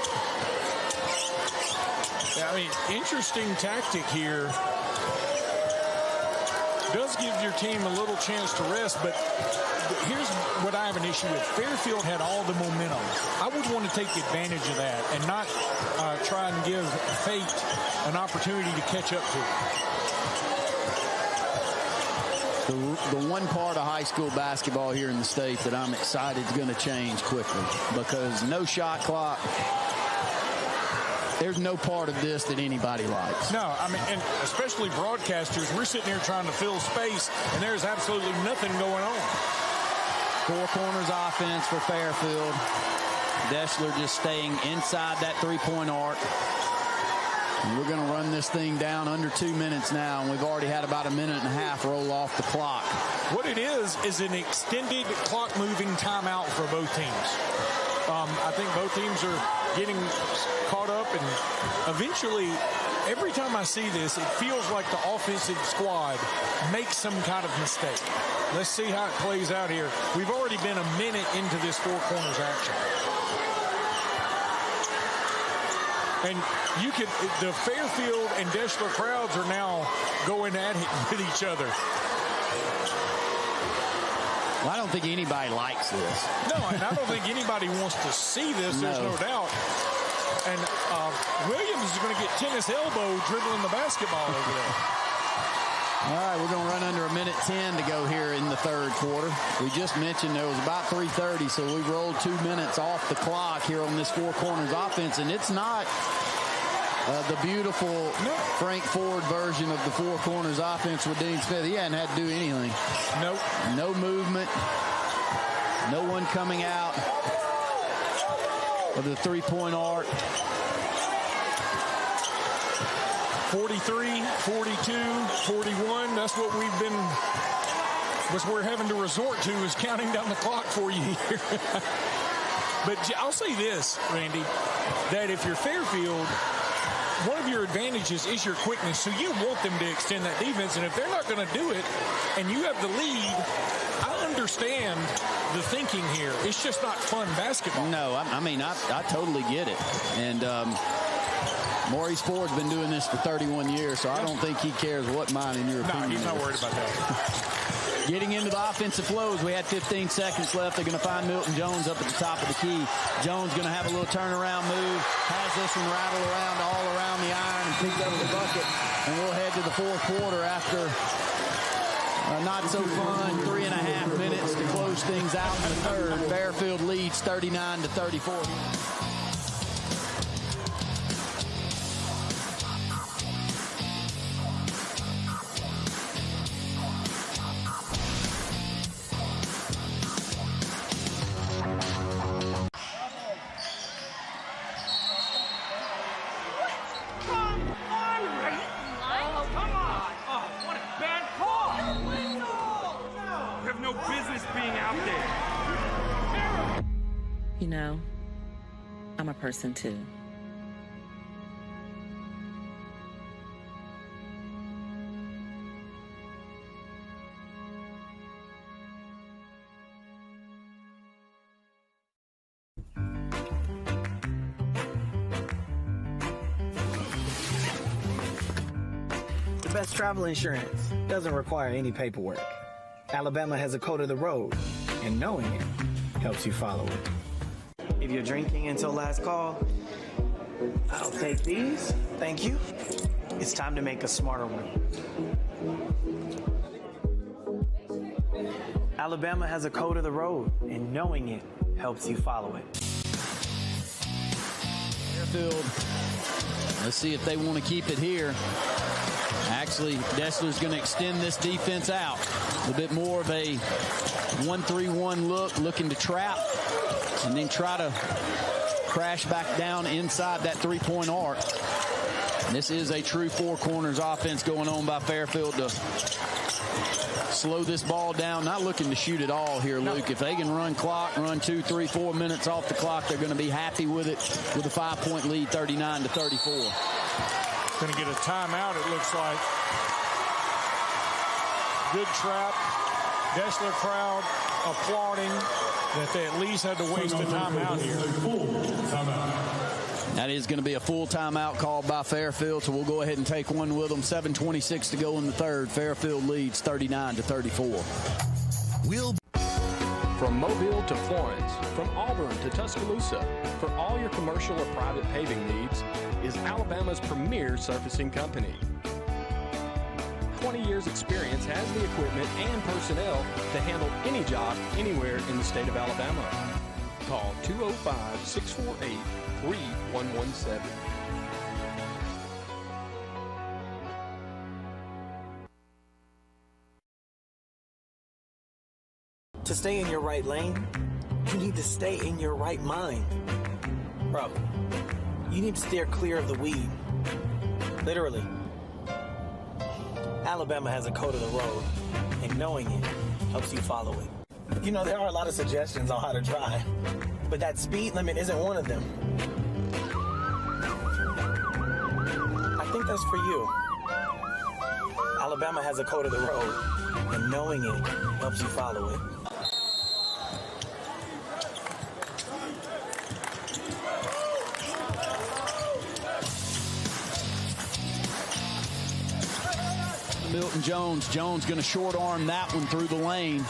I mean, interesting tactic here. Does give your team a little chance to rest, but here's what I have an issue with. Fairfield had all the momentum. I would want to take advantage of that and not try and give fate an opportunity to catch up to it. The one part of high school basketball here in the state that I'm excited is going to change quickly, because no shot clock. There's no part of this that anybody likes. No, I mean, and especially broadcasters, we're sitting here trying to fill space, and there's absolutely nothing going on. Four corners offense for Fairfield. Deshler just staying inside that three-point arc. And we're going to run this thing down under 2 minutes now, and we've already had about a minute and a half roll off the clock. What it is an extended clock-moving timeout for both teams. I think both teams are getting caught up, and eventually, every time I see this, it feels like the offensive squad makes some kind of mistake. Let's see how it plays out here. We've already been a minute into this four corners action. And the Fairfield and Deshler crowds are now going at it with each other. Well, I don't think anybody likes this. No, and I don't think anybody wants to see this. There's no doubt. And Williams is going to get tennis elbow dribbling the basketball over there. All right, we're going to run under a minute 10 to go here in the third quarter. We just mentioned there was about 3:30, so we rolled 2 minutes off the clock here on this four corners offense, and it's not the beautiful Frank Ford version of the four corners offense with Dean Smith. He hadn't had to do anything. Nope. No movement. No one coming out of the three-point arc. 43, 42, 41. That's what we're having to resort to, is counting down the clock for you here. But I'll say this, Randy, that if you're Fairfield, one of your advantages is your quickness, so you want them to extend that defense, and if they're not going to do it and you have the lead, I understand the thinking here. It's just not fun basketball. No, I mean, I totally get it. And Maurice Ford's been doing this for 31 years, so I don't think he cares what mine in your opinion. No, he's not worried about that. Getting into the offensive flows, we had 15 seconds left. They're going to find Milton Jones up at the top of the key. Jones going to have a little turnaround move, has this one rattle around all around the iron and pick up the bucket. And we'll head to the fourth quarter after a not so fun 3.5 minutes to close things out in the third. Fairfield leads 39-34. You know, I'm a person too. The best travel insurance doesn't require any paperwork. Alabama has a code of the road, and knowing it helps you follow it. If you're drinking until last call, I'll take these. Thank you. It's time to make a smarter one. Alabama has a code of the road, and knowing it helps you follow it. Fairfield, let's see if they want to keep it here. Actually, Deshler's going to extend this defense out. A bit more of a 1-3-1 look, looking to trap, and then try to crash back down inside that three-point arc. This is a true four corners offense going on by Fairfield to slow this ball down. Not looking to shoot at all here, Luke. If they can run clock, run 2, 3, 4 minutes off the clock, they're going to be happy with it with a 5-point lead, 39-34. Going to get a timeout, it looks like. Good trap. Deshler crowd applauding that they at least had to waste a timeout here. That is going to be a full timeout called by Fairfield, so we'll go ahead and take one with them. 7:26 to go in the third. Fairfield leads 39-34. From Mobile to Florence, from Auburn to Tuscaloosa, for all your commercial or private paving needs is Alabama's premier surfacing company. 20 years experience has the equipment and personnel to handle any job anywhere in the state of Alabama. Call 205-648-3117. To stay in your right lane, you need to stay in your right mind. Bro, you need to steer clear of the weed. Literally. Alabama has a code of the road, and knowing it helps you follow it. You know, there are a lot of suggestions on how to drive, but that speed limit isn't one of them. I think that's for you. Alabama has a code of the road, and knowing it helps you follow it. Milton Jones. Jones going to short arm that one through the lane.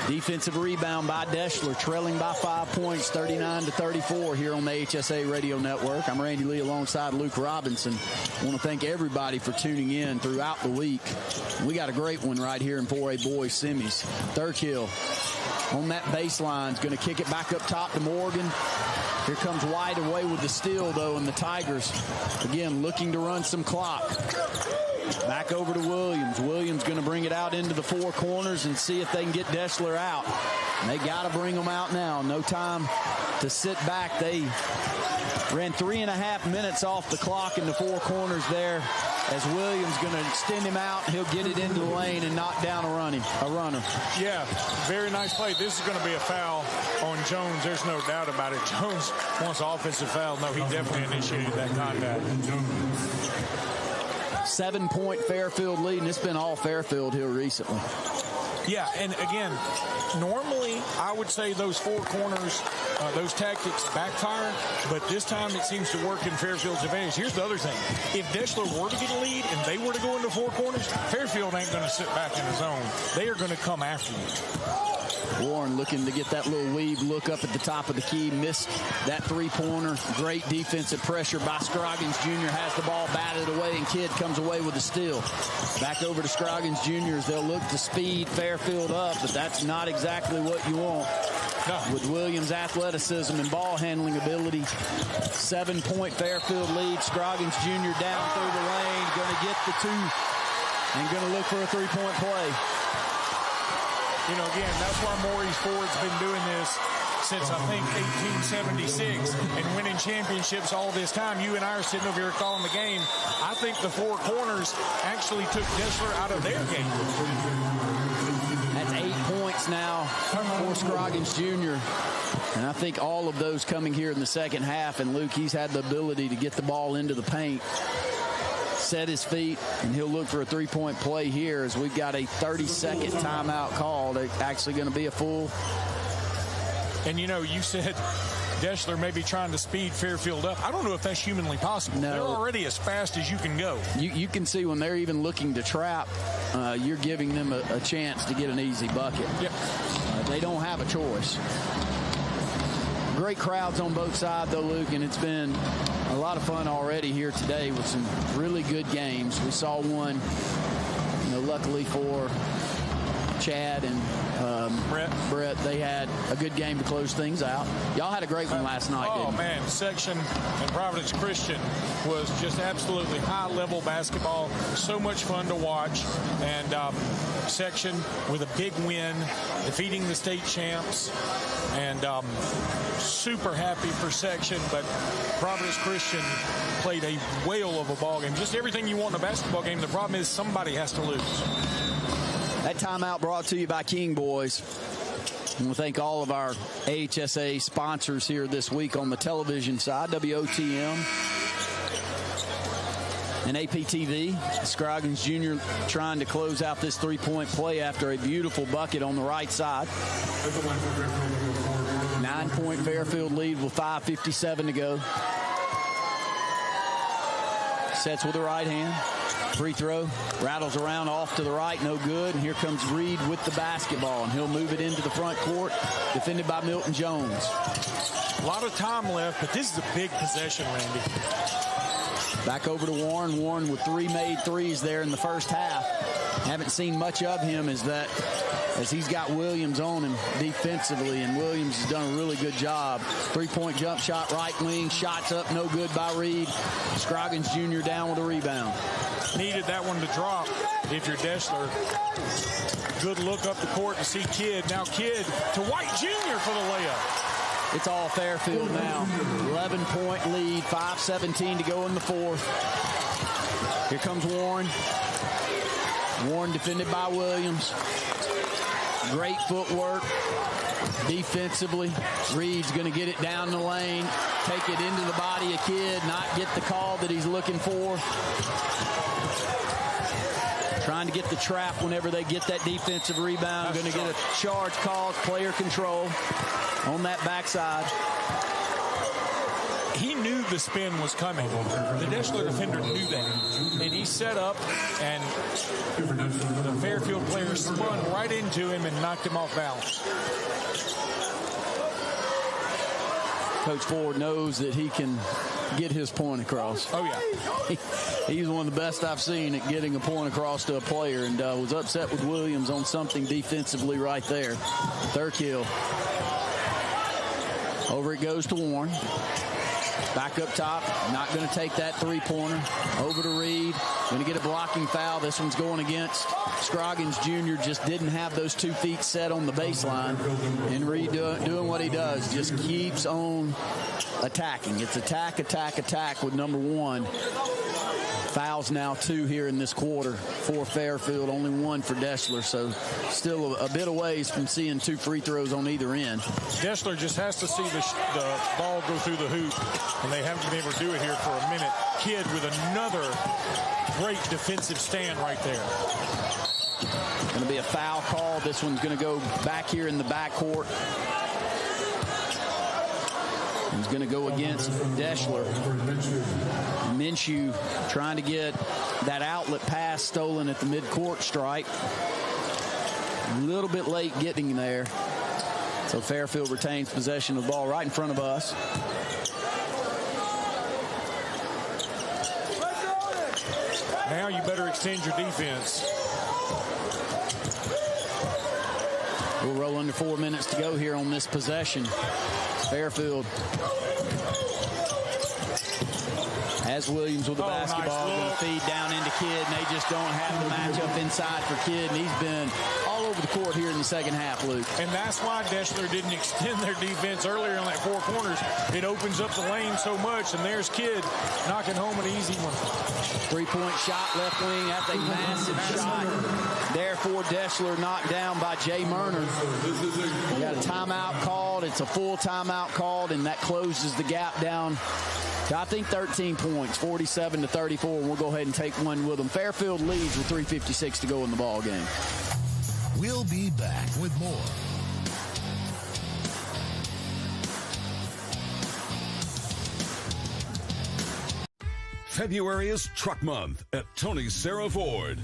Defensive rebound by Deshler, trailing by 5 points, 39-34 here on the AHSAA Radio Network. I'm Randy Lee alongside Luke Robinson. I want to thank everybody for tuning in throughout the week. We got a great one right here in 4A boys semis. Thurkill on that baseline is going to kick it back up top to Morgan. Here comes White away with the steal, though, and the Tigers, again, looking to run some clock. Back over to Williams. Williams going to bring it out into the four corners and see if they can get Deshler out. And they got to bring them out now. No time to sit back. They ran 3.5 minutes off the clock in the four corners there, as Williams going to extend him out. He'll get it into the lane and knock down a runner. Yeah, very nice play. This is going to be a foul on Jones. There's no doubt about it. Jones wants offensive foul. No, he definitely initiated that contact. 7-point Fairfield lead, and it's been all Fairfield here recently. Yeah, and again, normally I would say those four corners, those tactics backfire, but this time it seems to work in Fairfield's advantage. Here's the other thing. If Deshler were to get a lead and they were to go into four corners, Fairfield ain't going to sit back in the zone. They are going to come after you. Warren looking to get that little weave look up at the top of the key. Missed that three-pointer. Great defensive pressure by Scroggins Jr. Has the ball batted away, and Kidd comes away with a steal. Back over to Scroggins Jr. as they'll look to speed Fairfield up, but that's not exactly what you want. No. With Williams' athleticism and ball handling ability, 7-point Fairfield lead. Scroggins Jr. down through the lane, going to get the two and going to look for a three-point play. You know, again, that's why Maurice Ford's been doing this since, I think, 1876 and winning championships all this time. You and I are sitting over here calling the game. I think the four corners actually took Deshler out of their game. That's 8 points now for Scroggins Jr. And I think all of those coming here in the second half. And Luke, he's had the ability to get the ball into the paint, set his feet, and he'll look for a three-point play here as we've got a 30-second timeout called. It's actually going to be a full. And, you know, you said Deshler may be trying to speed Fairfield up. I don't know if that's humanly possible. No. They're already as fast as you can go. You can see when they're even looking to trap, you're giving them a chance to get an easy bucket. Yep. They don't have a choice. Great crowds on both sides, though, Luke, and it's been a lot of fun already here today with some really good games. We saw one, you know, luckily for Chad and Brett, they had a good game to close things out. Y'all had a great one last night, didn't you? Oh, man, Section and Providence Christian was just absolutely high-level basketball. So much fun to watch. And Section with a big win, defeating the state champs. And super happy for Section, but Providence Christian played a whale of a ball game. Just everything you want in a basketball game. The problem is somebody has to lose. That timeout brought to you by King Boys. And we'll thank all of our AHSAA sponsors here this week on the television side, WOTM and APTV. Scroggins Jr. trying to close out this three-point play after a beautiful bucket on the right side. 9-point Fairfield lead with 5:57 to go. Sets with the right hand. Free throw. Rattles around off to the right. No good. And here comes Reed with the basketball. And he'll move it into the front court. Defended by Milton Jones. A lot of time left, but this is a big possession, Randy. Back over to Warren. Warren with 3 made threes there in the first half. Haven't seen much of him as he's got Williams on him defensively, and Williams has done a really good job. 3-point jump shot, right wing. Shots up, no good by Reed. Scroggins Jr. down with a rebound. Needed that one to drop if you're Deshler. Good look up the court to see Kidd. Now Kidd to White Jr. for the layup. It's all Fairfield now. 11-point lead, 5:17 to go in the fourth. Here comes Warren. Warren defended by Williams. Great footwork defensively. Reed's going to get it down the lane, take it into the body of Kidd, not get the call that he's looking for. Trying to get the trap whenever they get that defensive rebound. Going to get a charge called, player control on that backside. He knew the spin was coming. The Deshler defender knew that. And he set up, and the Fairfield player spun right into him and knocked him off balance. Coach Ford knows that he can get his point across. Oh, yeah. He's one of the best I've seen at getting a point across to a player, and was upset with Williams on something defensively right there. Thurkill. Over it goes to Warren. Back up top. Not going to take that three-pointer. Over to Reed. Going to get a blocking foul. This one's going against Scroggins Jr. Just didn't have those 2 feet set on the baseline. And Reed doing what he does. Just keeps on attacking. It's attack, attack, attack with number 1. Fouls now 2 here in this quarter for Fairfield, only 1 for Deshler, so still a bit of ways from seeing 2 free throws on either end. Deshler just has to see the ball go through the hoop, and they haven't been able to do it here for a minute. Kidd with another great defensive stand right there. Going to be a foul call. This one's going to go back here in the backcourt. He's going to go against Deshler. Minshew trying to get that outlet pass stolen at the midcourt stripe. A little bit late getting there. So Fairfield retains possession of the ball right in front of us. Now you better extend your defense. We'll roll under 4 minutes to go here on this possession. Fairfield has Williams with the basketball. Nice. Going to feed down into Kidd, and they just don't have the matchup inside for Kidd, and he's been all over the court here in the second half, Luke. And that's why Deshler didn't extend their defense earlier on that 4 corners. It opens up the lane so much, and there's Kidd knocking home an easy one. 3-point shot, left wing. That's a massive shot. Therefore, Deshler knocked down by Jay Murner. We got a timeout called. It's a full timeout called, and that closes the gap down to, I think, 13 points, 47-34. And we'll go ahead and take one with them. Fairfield leads with 3:56 to go in the ball game. We'll be back with more. February is Truck Month at Tony Sarah Ford.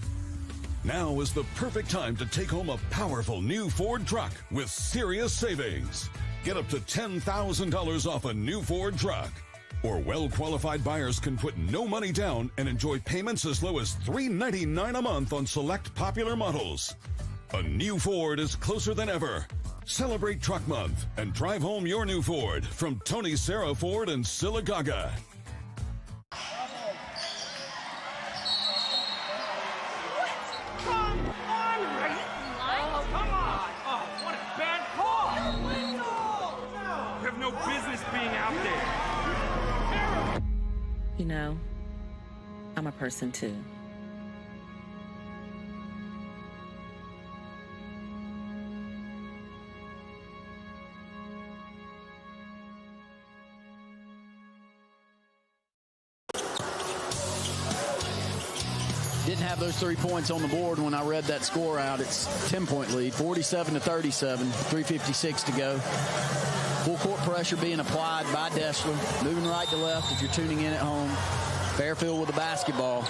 Now is the perfect time to take home a powerful new Ford truck with serious savings. Get up to $10,000 off a new Ford truck. Or well-qualified buyers can put no money down and enjoy payments as low as $399 a month on select popular models. A new Ford is closer than ever. Celebrate Truck Month and drive home your new Ford from Tony Sarah Ford in Sylacauga. You know, I'm a person too. Didn't have those 3 points on the board when I read that score out. It's a 10-point lead, 47-37, 3:56 to go. Full court pressure being applied by Deshler. Moving right to left if you're tuning in at home. Fairfield with the basketball.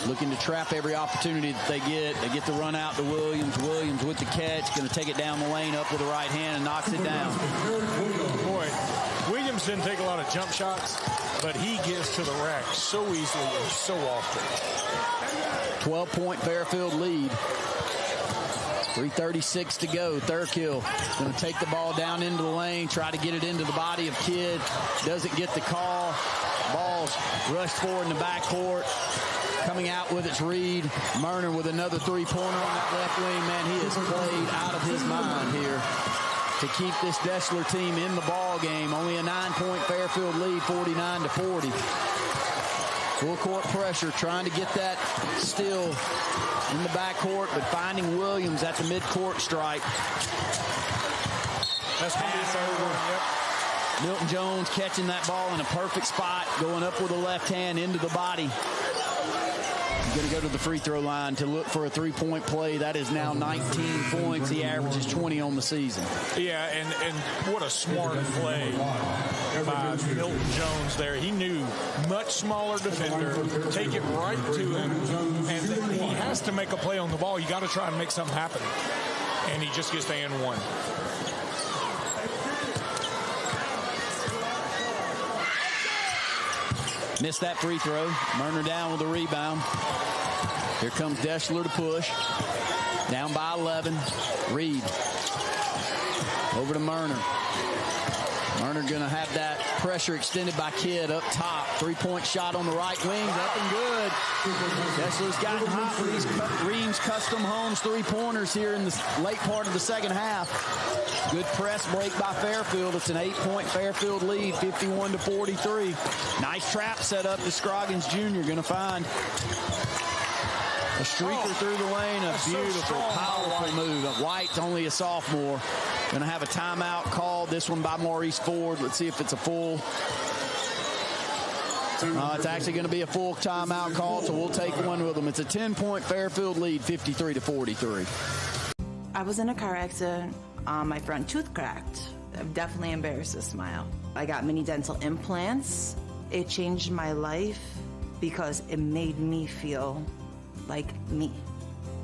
Looking to trap every opportunity that they get. They get the run out to Williams. Williams with the catch. Going to take it down the lane up with the right hand and knocks it down. Boy, Williams didn't take a lot of jump shots, but he gets to the rack so easily and so often. 12-point Fairfield lead. 3:36 to go. Thurkill going to take the ball down into the lane, try to get it into the body of Kidd. Doesn't get the call. Ball's rushed forward in the backcourt. Coming out with its Reed. Murner with another three-pointer on that left wing. Man, he has played out of his mind here to keep this Deshler team in the ball game. Only a 9-point Fairfield lead, 49-40. Full court pressure, trying to get that still in the backcourt, but finding Williams at the midcourt stripe. That's going to be a third one. Yep. Milton Jones catching that ball in a perfect spot, going up with the left hand into the body. He's going to go to the free throw line to look for a three-point play. That is now 19 points. He averages 20 on the season. Yeah, and what a smart play by Milton Jones there. He knew much smaller defender, take it right to him, and he has to make a play on the ball. You got to try and make something happen. And he just gets the and one. Missed that free throw. Murner down with the rebound. Here comes Deshler to push. Down by 11. Reed. Over to Murner. Murner going to have that pressure extended by Kidd up top. Three-point shot on the right wing. Up and good. Deshler's gotten hot for these Reams Custom Homes three-pointers here in the late part of the second half. Good press break by Fairfield. It's an 8-point Fairfield lead, 51-43. Nice trap set up to Scroggins Jr. Going to find a streaker through the lane. A beautiful, powerful move. White's only a sophomore. Going to have a timeout called. This one by Maurice Ford. Let's see if it's a full. It's actually going to be a full timeout call, so we'll take one with them. It's a 10-point Fairfield lead, 53-43. I was in a car accident. My front tooth cracked. I'm definitely embarrassed to smile. I got mini dental implants. It changed my life because it made me feel like me.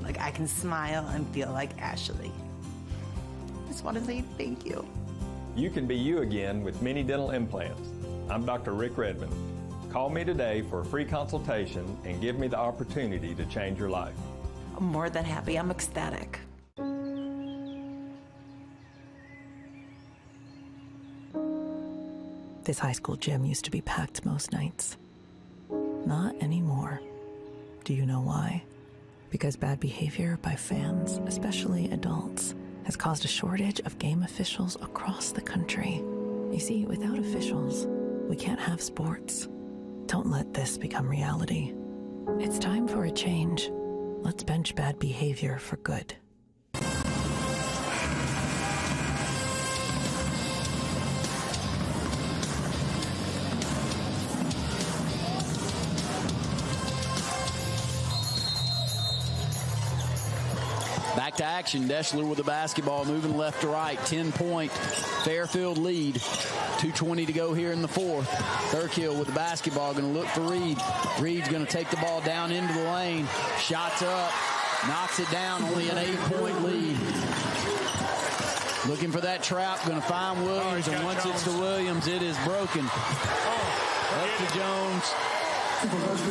Like I can smile and feel like Ashley. I just want to say thank you. You can be you again with mini dental implants. I'm Dr. Rick Redmond. Call me today for a free consultation and give me the opportunity to change your life. I'm more than happy. I'm ecstatic. This high school gym used to be packed most nights. Not anymore. Do you know why? Because bad behavior by fans, especially adults, has caused a shortage of game officials across the country. You see, without officials, we can't have sports. Don't let this become reality. It's time for a change. Let's bench bad behavior for good. Back to action. Deshler with the basketball, moving left to right. 10-point Fairfield lead. 2:20 to go here in the fourth. Thurkill with the basketball, going to look for Reed. Reed's going to take the ball down into the lane. Shots up, knocks it down. Only an 8-point lead. Looking for that trap, going to find Williams, and once it's to Williams, it is broken. Up to Jones.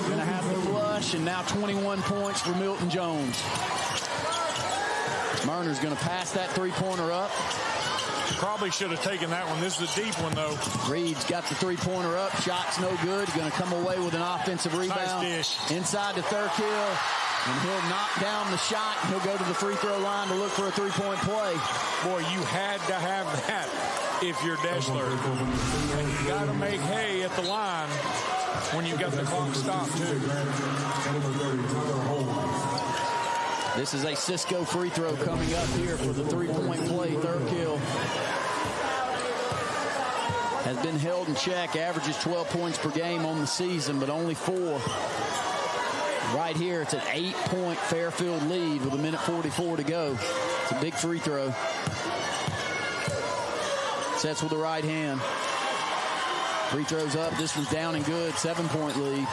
Going to have the flush, and now 21 points for Milton Jones. Murner's going to pass that three-pointer up. Probably should have taken that one. This is a deep one, though. Reed's got the three-pointer up. Shot's no good. Going to come away with an offensive rebound. Nice dish. Inside to Thurkill. And he'll knock down the shot. He'll go to the free throw line to look for a three-point play. Boy, you had to have that if you're Deshler. And you got to make hay at the line when you got the clock stopped, too. This is a Cisco free throw coming up here for the three-point play. Thurkill has been held in check, averages 12 points per game on the season, but only 4. Right here, it's an 8-point Fairfield lead with 1:44 to go. It's a big free throw. Sets with the right hand. Free throws up. This one's down and good. 7-point lead.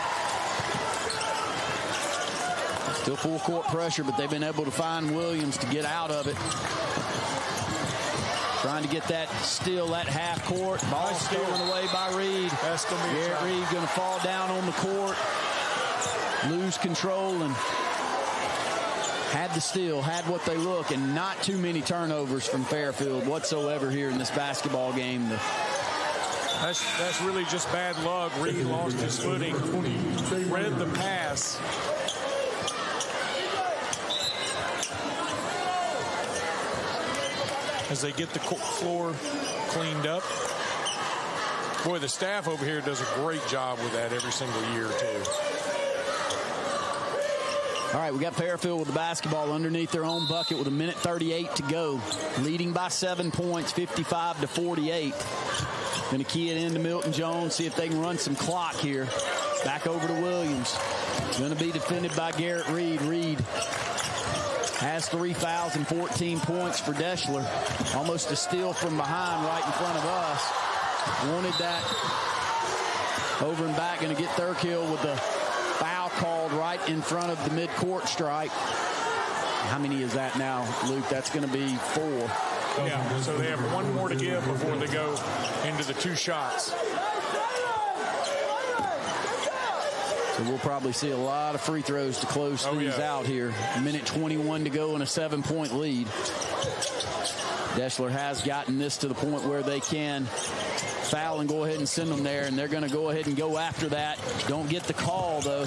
Still full court pressure, but they've been able to find Williams to get out of it. Trying to get that steal, that half court. Ball stolen away by Reed. That's going to be Garrett Reed going to fall down on the court. Lose control and had the steal, had what they look, and not too many turnovers from Fairfield whatsoever here in this basketball game. That's really just bad luck. Reed lost his footing, read the pass. As they get the floor cleaned up. Boy, the staff over here does a great job with that every single year, too. All right, we got Fairfield with the basketball underneath their own bucket with 1:38 to go. Leading by 7 points, 55-48. Going to key it into Milton Jones, see if they can run some clock here. Back over to Williams. Going to be defended by Garrett Reed. Reed has 3 fouls and 14 points for Deshler. Almost a steal from behind right in front of us. Wanted that over and back. Going to get Thurkill with the foul called right in front of the midcourt stripe. How many is that now, Luke? That's going to be 4. Yeah, so they have one more to give before they go into the 2 shots. So we'll probably see a lot of free throws to close things out here. 1:21 to go and a 7-point lead. Deshler has gotten this to the point where they can foul and go ahead and send them there, and they're going to go ahead and go after that. Don't get the call, though.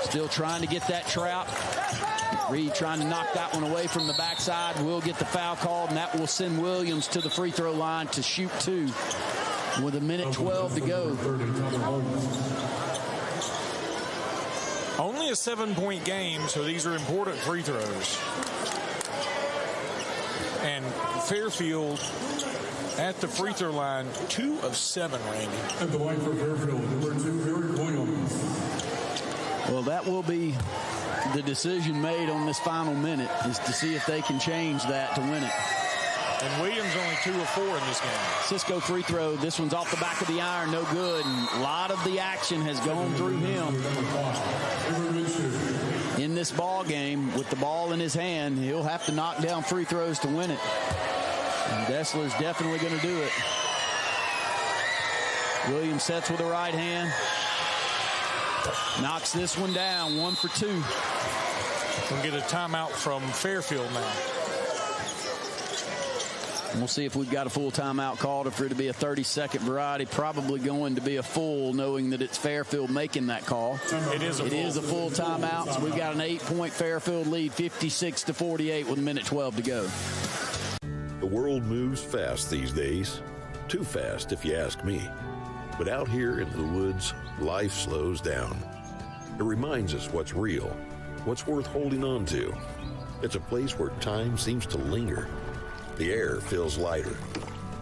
Still trying to get that trap. Reed trying to knock that one away from the backside. Will get the foul called, and that will send Williams to the free throw line to shoot 2 with 1:12 to go. Only a 7-point game, so these are important free throws. And Fairfield at the free throw line, 2 of 7, Randy. At the line for Fairfield, number 2, Eric Williams. Well, that will be the decision made on this final minute, is to see if they can change that to win it. And Williams only 2 of 4 in this game. Cisco free throw. This one's off the back of the iron. No good. And a lot of the action has gone through him in this ball game. With the ball in his hand, he'll have to knock down free throws to win it. And Deshler's definitely going to do it. Williams sets with the right hand. Knocks this one down. 1 for 2. We'll get a timeout from Fairfield now. We'll see if we've got a full timeout called, or for it to be a 30-second variety. Probably going to be a full, knowing that it's Fairfield making that call. It is a full timeout. So we've got an 8-point Fairfield lead, 56-48 with 1:12 to go. The world moves fast these days. Too fast, if you ask me. But out here in the woods, life slows down. It reminds us what's real, what's worth holding on to. It's a place where time seems to linger. The air feels lighter,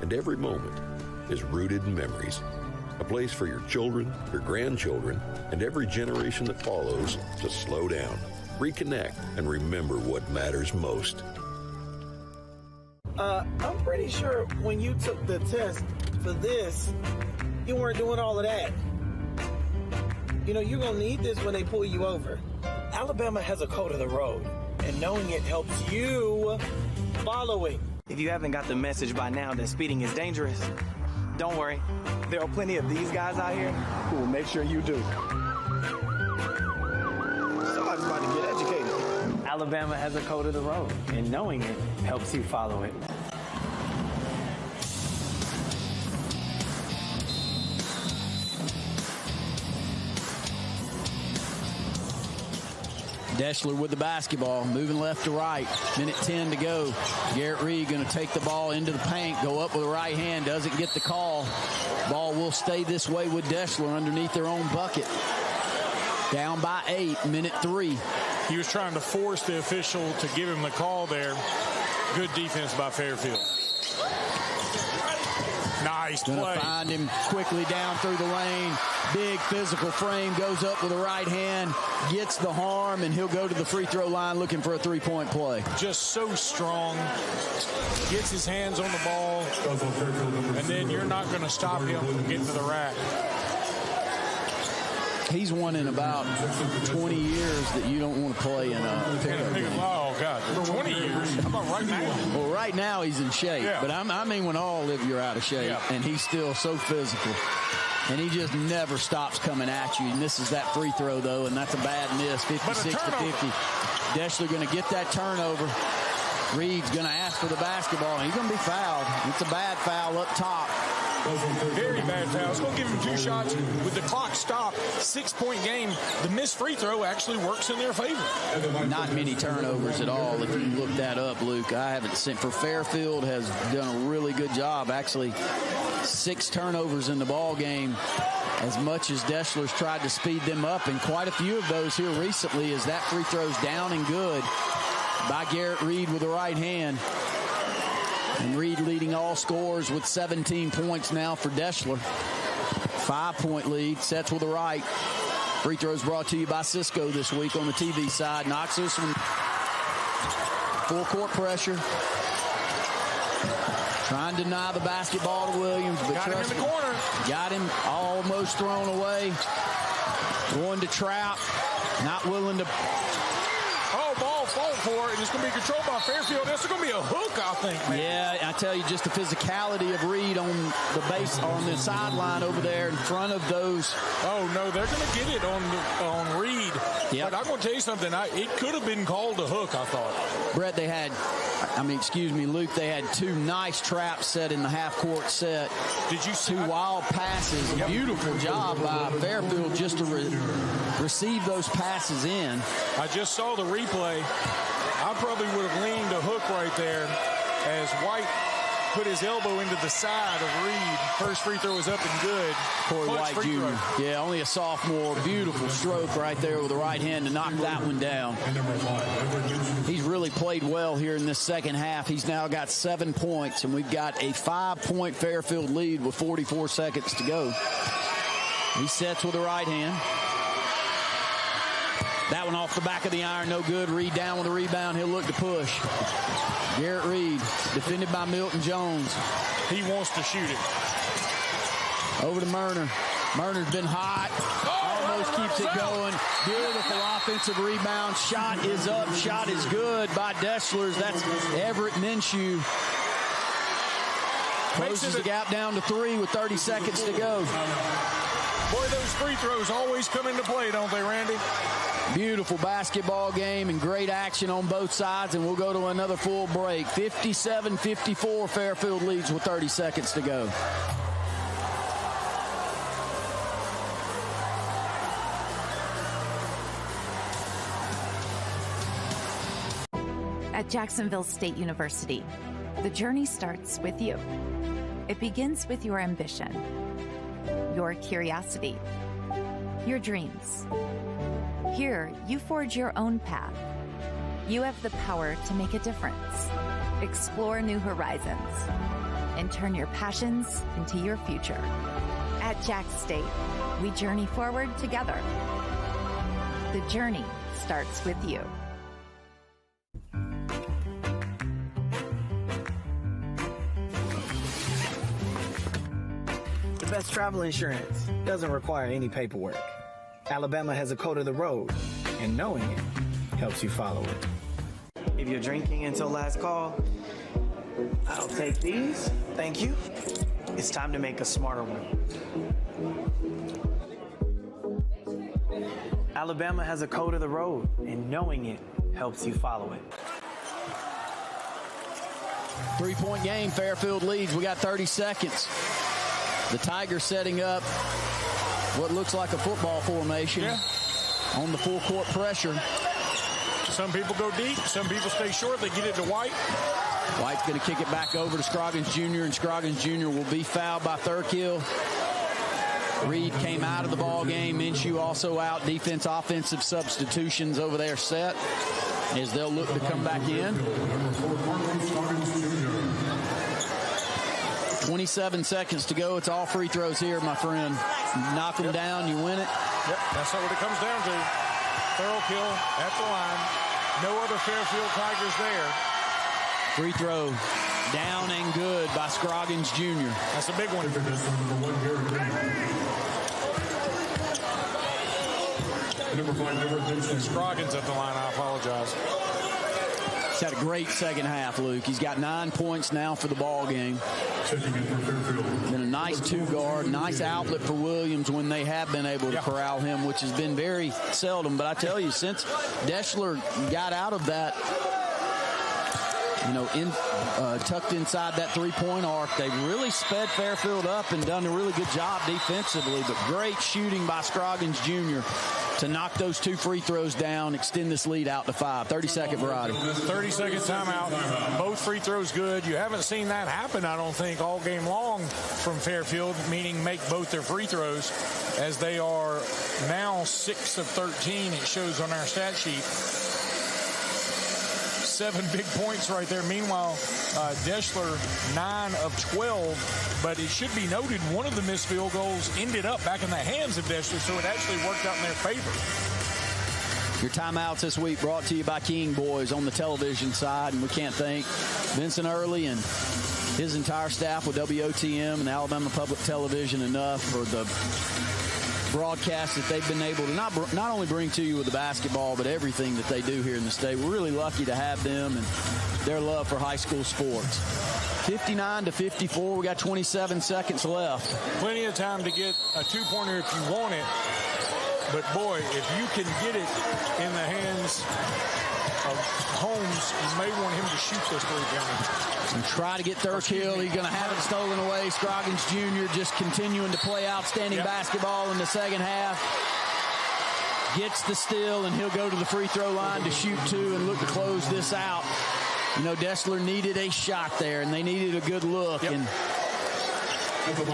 and every moment is rooted in memories. A place for your children, your grandchildren, and every generation that follows to slow down, reconnect, and remember what matters most. I'm pretty sure when you took the test for this, you weren't doing all of that. You know, you're going to need this when they pull you over. Alabama has a code of the road, and knowing it helps you follow it. If you haven't got the message by now that speeding is dangerous, don't worry. There are plenty of these guys out here who will make sure you do. Somebody's about to get educated. Alabama has a code of the road, and knowing it helps you follow it. Deshler with the basketball, moving left to right. 1:10 to go. Garrett Reed going to take the ball into the paint, go up with the right hand, doesn't get the call. Ball will stay this way with Deshler underneath their own bucket. Down by 8, 3. He was trying to force the official to give him the call there. Good defense by Fairfield. Nice Gonna play. find him quickly down through the lane. Big physical frame, goes up with the right hand, gets the harm, and he'll go to the free throw line looking for a three-point play. Just so strong. Gets his hands on the ball, and then you're not going to stop him from getting to the rack. He's one in about 20 years that you don't want to play in a pickup game. Oh, God. 20 years? How about right now? Well, right now he's in shape. Yeah. But I mean when all of you are out of shape. Yeah. And he's still so physical. And he just never stops coming at you. And this is that free throw, though, and that's a bad miss, 56 to 50. Deshler going to get that turnover. Reed's going to ask for the basketball, and he's going to be fouled. It's a bad foul up top. Very bad foul. It's going to give him 2 shots with the clock stopped. 6-point game. The missed free throw actually works in their favor. Not many turnovers at all. If you look that up, Luke, I haven't seen. For Fairfield has done a really good job. Actually, 6 turnovers in the ball game. As much as Deshler's tried to speed them up, and quite a few of those here recently, as that free throw's down and good by Garrett Reed with the right hand. And Reed leading all scorers with 17 points now for Deshler. 5-point lead, sets with the right. Free throws brought to you by Cisco this week on the TV side. Knocks this one. Full court pressure. Trying to deny the basketball to Williams, but got him in the corner. Got him almost thrown away. Going to trap. Not willing to. Oh, ball fought for it, and it's going to be controlled by Fairfield. This is going to be a hook, I think, man. Yeah, I tell you, just the physicality of Reed on the base, on the sideline over there in front of those. Oh, no, they're going to get it on Reed. Yep. But I'm going to tell you something. It could have been called a hook, I thought. Brett, Luke, they had 2 nice traps set in the half-court set. Did you see 2 wild passes? Yep. Beautiful job by Fairfield just to receive those passes in. I just saw the replay. I probably would have leaned a hook right there as White put his elbow into the side of Reed. First free throw was up and good. Corey White Jr. Yeah, only a sophomore. Beautiful stroke right there with the right hand to knock that one down. He's really played well here in this second half. He's now got 7 points, and we've got a 5-point Fairfield lead with 44 seconds to go. He sets with the right hand. That one off the back of the iron, no good. Reed down with a rebound. He'll look to push. Garrett Reed, defended by Milton Jones. He wants to shoot it. Over to Murner. Murner's been hot. Almost keeps it going. Beautiful offensive rebound. Shot is up. Shot is good by Deshlers. That's Everett Minshew. Closes the gap down to 3 with 30 seconds to go. Boy, those free throws always come into play, don't they, Randy? Beautiful basketball game and great action on both sides, and we'll go to another full break. 57-54, Fairfield leads with 30 seconds to go. At Jacksonville State University, the journey starts with you. It begins with your ambition, your curiosity, your dreams. Here, you forge your own path. You have the power to make a difference, explore new horizons, and turn your passions into your future. At Jack State, we journey forward together. The journey starts with you. The best travel insurance doesn't require any paperwork. Alabama has a code of the road, and knowing it helps you follow it. If you're drinking until last call, I'll take these. Thank you. It's time to make a smarter one. Alabama has a code of the road, and knowing it helps you follow it. 3-point game, Fairfield leads. We got 30 seconds. The Tigers setting up what looks like a football formation on the full court pressure. Some people go deep. Some people stay short. They get it to White. White's going to kick it back over to Scroggins Jr., and Scroggins Jr. will be fouled by Thurkill. Reed came out of the ball game. Minshew also out. Defense, offensive substitutions over there set as they'll look to come back in. 27 seconds to go. It's all free throws here, my friend. Knock them down, you win it. Yep, that's what it comes down to. Thorough kill at the line. No other Fairfield Tigers there. Free throw down and good by Scroggins Jr. That's a big one. Scroggins at the line, I apologize. He's had a great second half, Luke. He's got 9 points now for the ball game. Been a nice two-guard, nice outlet for Williams when they have been able to corral him, which has been very seldom. But I tell you, since Deshler got out of that, tucked inside that three-point arc, they've really sped Fairfield up and done a really good job defensively. But great shooting by Scroggins Jr. to knock those 2 free throws down, extend this lead out to 5. 30-second variety. 30-second timeout. Both free throws good. You haven't seen that happen, I don't think, all game long from Fairfield, meaning make both their free throws, as they are now 6 of 13. It shows on our stat sheet. 7 big points right there. Meanwhile, Deshler 9 of 12, but it should be noted one of the missed field goals ended up back in the hands of Deshler, so it actually worked out in their favor. Your timeouts this week brought to you by King Boys on the television side, and we can't thank Vincent Early and his entire staff with WOTM and Alabama Public Television enough for the broadcast that they've been able to not only bring to you with the basketball, but everything that they do here in the state. We're really lucky to have them and their love for high school sports. 59-54. We got 27 seconds left. Plenty of time to get a two-pointer if you want it. But, boy, if you can get it in the hands of Holmes, you may want him to shoot this three-pointer. And try to get Thurkill. He's going to have it stolen away. Scroggins Jr. just continuing to play outstanding basketball in the second half. Gets the steal, and he'll go to the free throw line to shoot 2 and look to close this out. You know, Deshler needed a shot there, and they needed a good look. And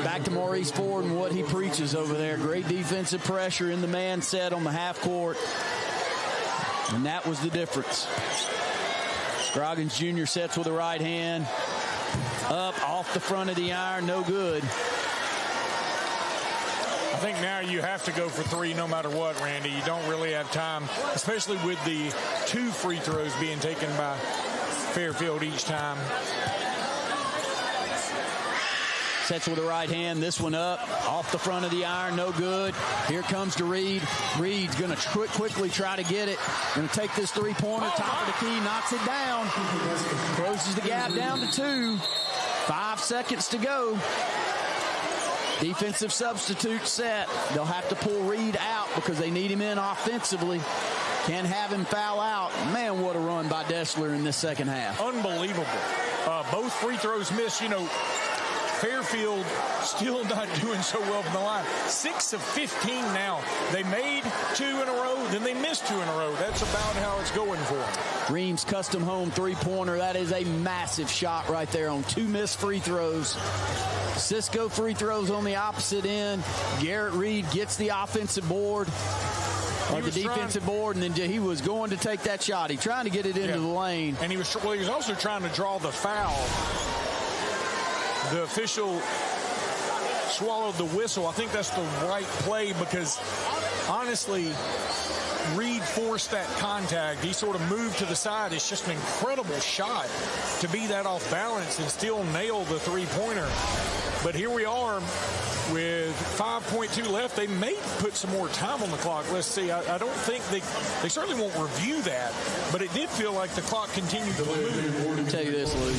back to Maurice Ford and what he preaches over there. Great defensive pressure in the man set on the half court. And that was the difference. Scroggins Jr. sets with the right hand. Up off the front of the iron. No good. I think now you have to go for 3 no matter what, Randy. You don't really have time, especially with the 2 free throws being taken by Fairfield each time. Sets with the right hand. This one up off the front of the iron. No good. Here comes to Reed. Reed's going to quickly try to get it. Going to take this three-pointer. Top of the key. Knocks it down. Closes the gap down to 2. 5 seconds to go. Defensive substitute set. They'll have to pull Reed out because they need him in offensively. Can't have him foul out. Man, what a run by Deshler in this second half. Unbelievable. Both free throws missed. You know, Fairfield still not doing so well from the line. 6 of 15 now. They made 2 in a row, then they missed 2 in a row. That's about how it's going for them. Ream's custom home three-pointer. That is a massive shot right there on 2 missed free throws. Cisco free throws on the opposite end. Garrett Reed gets the offensive board. Or the defensive board, and then he was going to take that shot. He's trying to get it into the lane. And he was also trying to draw the foul. The official swallowed the whistle. I think that's the right play because, honestly, Reed forced that contact. He sort of moved to the side. It's just an incredible shot to be that off balance and still nail the three-pointer. But here we are with 5.2 left. They may put some more time on the clock. Let's see. I don't think they certainly won't review that, but it did feel like the clock continued to move. I'll tell you this, Luke.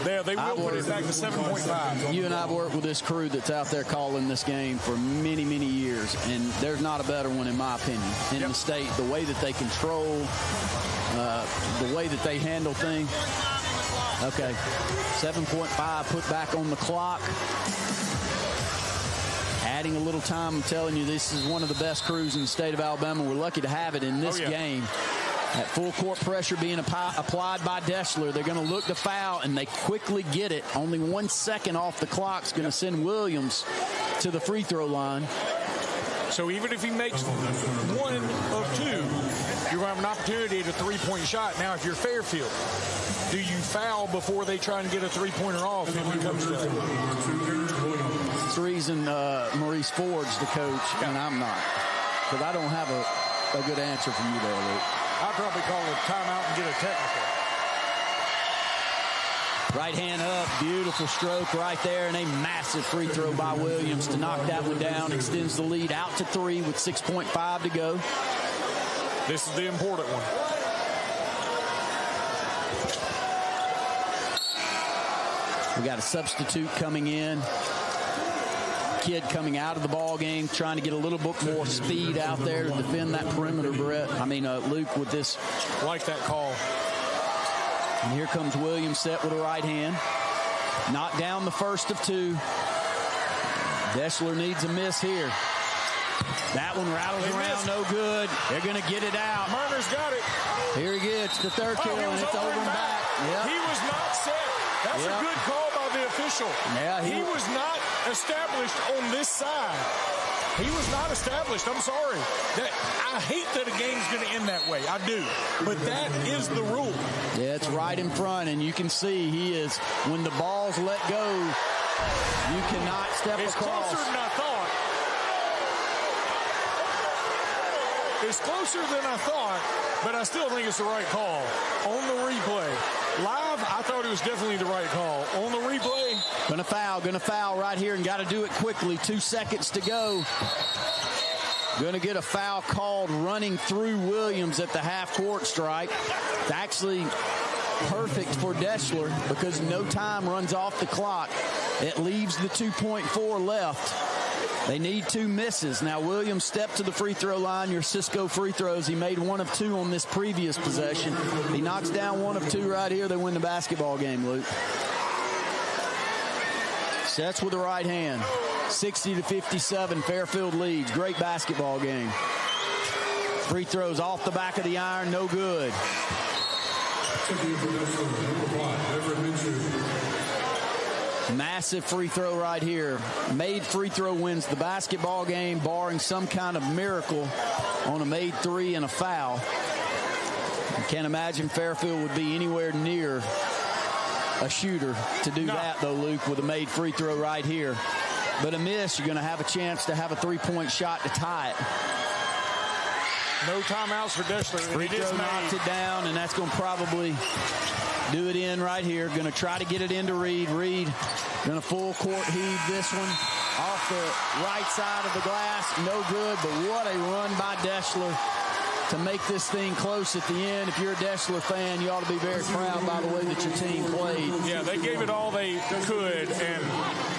They will put it back to 7.5. You and I have worked with this crew that's out there calling this game for many, many years, and there's not a better one, in my opinion, in the state. The way that they control, the way that they handle things. Okay, 7.5 put back on the clock. Adding a little time, I'm telling you, this is one of the best crews in the state of Alabama. We're lucky to have it in this game. That full court pressure being applied by Deshler. They're going to look to foul, and they quickly get it. Only 1 second off the clock is going to send Williams to the free throw line. So even if he makes 1 of 2, you're going to have an opportunity at a three-point shot. Now, if you're Fairfield, do you foul before they try and get a three-pointer off if it comes to that? That's the reason Maurice Ford's the coach, and I'm not. Because I don't have a good answer for you there, Luke. I'd probably call a timeout and get a technical. Right hand up, beautiful stroke right there, and a massive free throw by Williams to knock that one down, extends the lead out to 3 with 6.5 to go. This is the important one. We got a substitute coming in. Kid coming out of the ball game, trying to get a little bit more speed out there to defend that perimeter, Luke, with this. Like that call. And here comes Williams set with a right hand. Knocked down the first of 2. Deshler needs a miss here. That one rattles around, no good. They're going to get it out. Murner's got it. Here he gets the third kill, and it's over and back. Yep. He was not set. That's a good call by the official. Yeah, he was not established on this side. He was not established. I'm sorry. I hate that a game's going to end that way. I do. But that is the rule. Yeah, it's right in front, and you can see he is, when the ball's let go, you cannot step across. It's closer than I thought. It's closer than I thought, but I still think it's the right call. On the replay. Live, I thought it was definitely the right call. On the replay. Gonna foul right here, and got to do it quickly. 2 seconds to go. Gonna get a foul called running through Williams at the half-court stripe. It's actually perfect for Deshler because no time runs off the clock. It leaves the 2.4 left. They need 2 misses. Now, Williams stepped to the free throw line. Your Cisco free throws. He made 1 of 2 on this previous possession. He knocks down 1 of 2 right here. They win the basketball game, Luke. Sets with the right hand. 60-57. Fairfield leads. Great basketball game. Free throws off the back of the iron. No good. Massive free throw right here. Made free throw wins the basketball game, barring some kind of miracle on a made 3 and a foul. I can't imagine Fairfield would be anywhere near a shooter to do that, though, Luke, with a made free throw right here. But a miss, you're going to have a chance to have a 3-point shot to tie it. No timeouts for Deshler. Free throw knocks it down, and that's going to probably do it in right here. Going to try to get it into Reed. Reed going to full court heave this one off the right side of the glass. No good, but what a run by Deshler to make this thing close at the end. If you're a Deshler fan, you ought to be very proud by the way that your team played. Yeah, they gave it all they could, and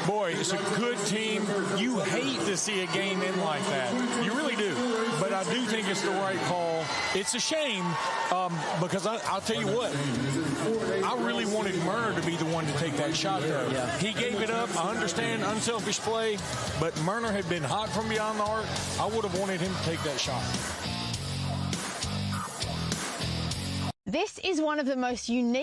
boy, it's a good team. You hate to see a game end like that. You really do. But I do think it's the right call. It's a shame because I'll tell you what, I really wanted Murner to be the one to take that shot there. Yeah. He gave it up. I understand unselfish play, but Murner had been hot from beyond the arc. I would have wanted him to take that shot. This is one of the most unique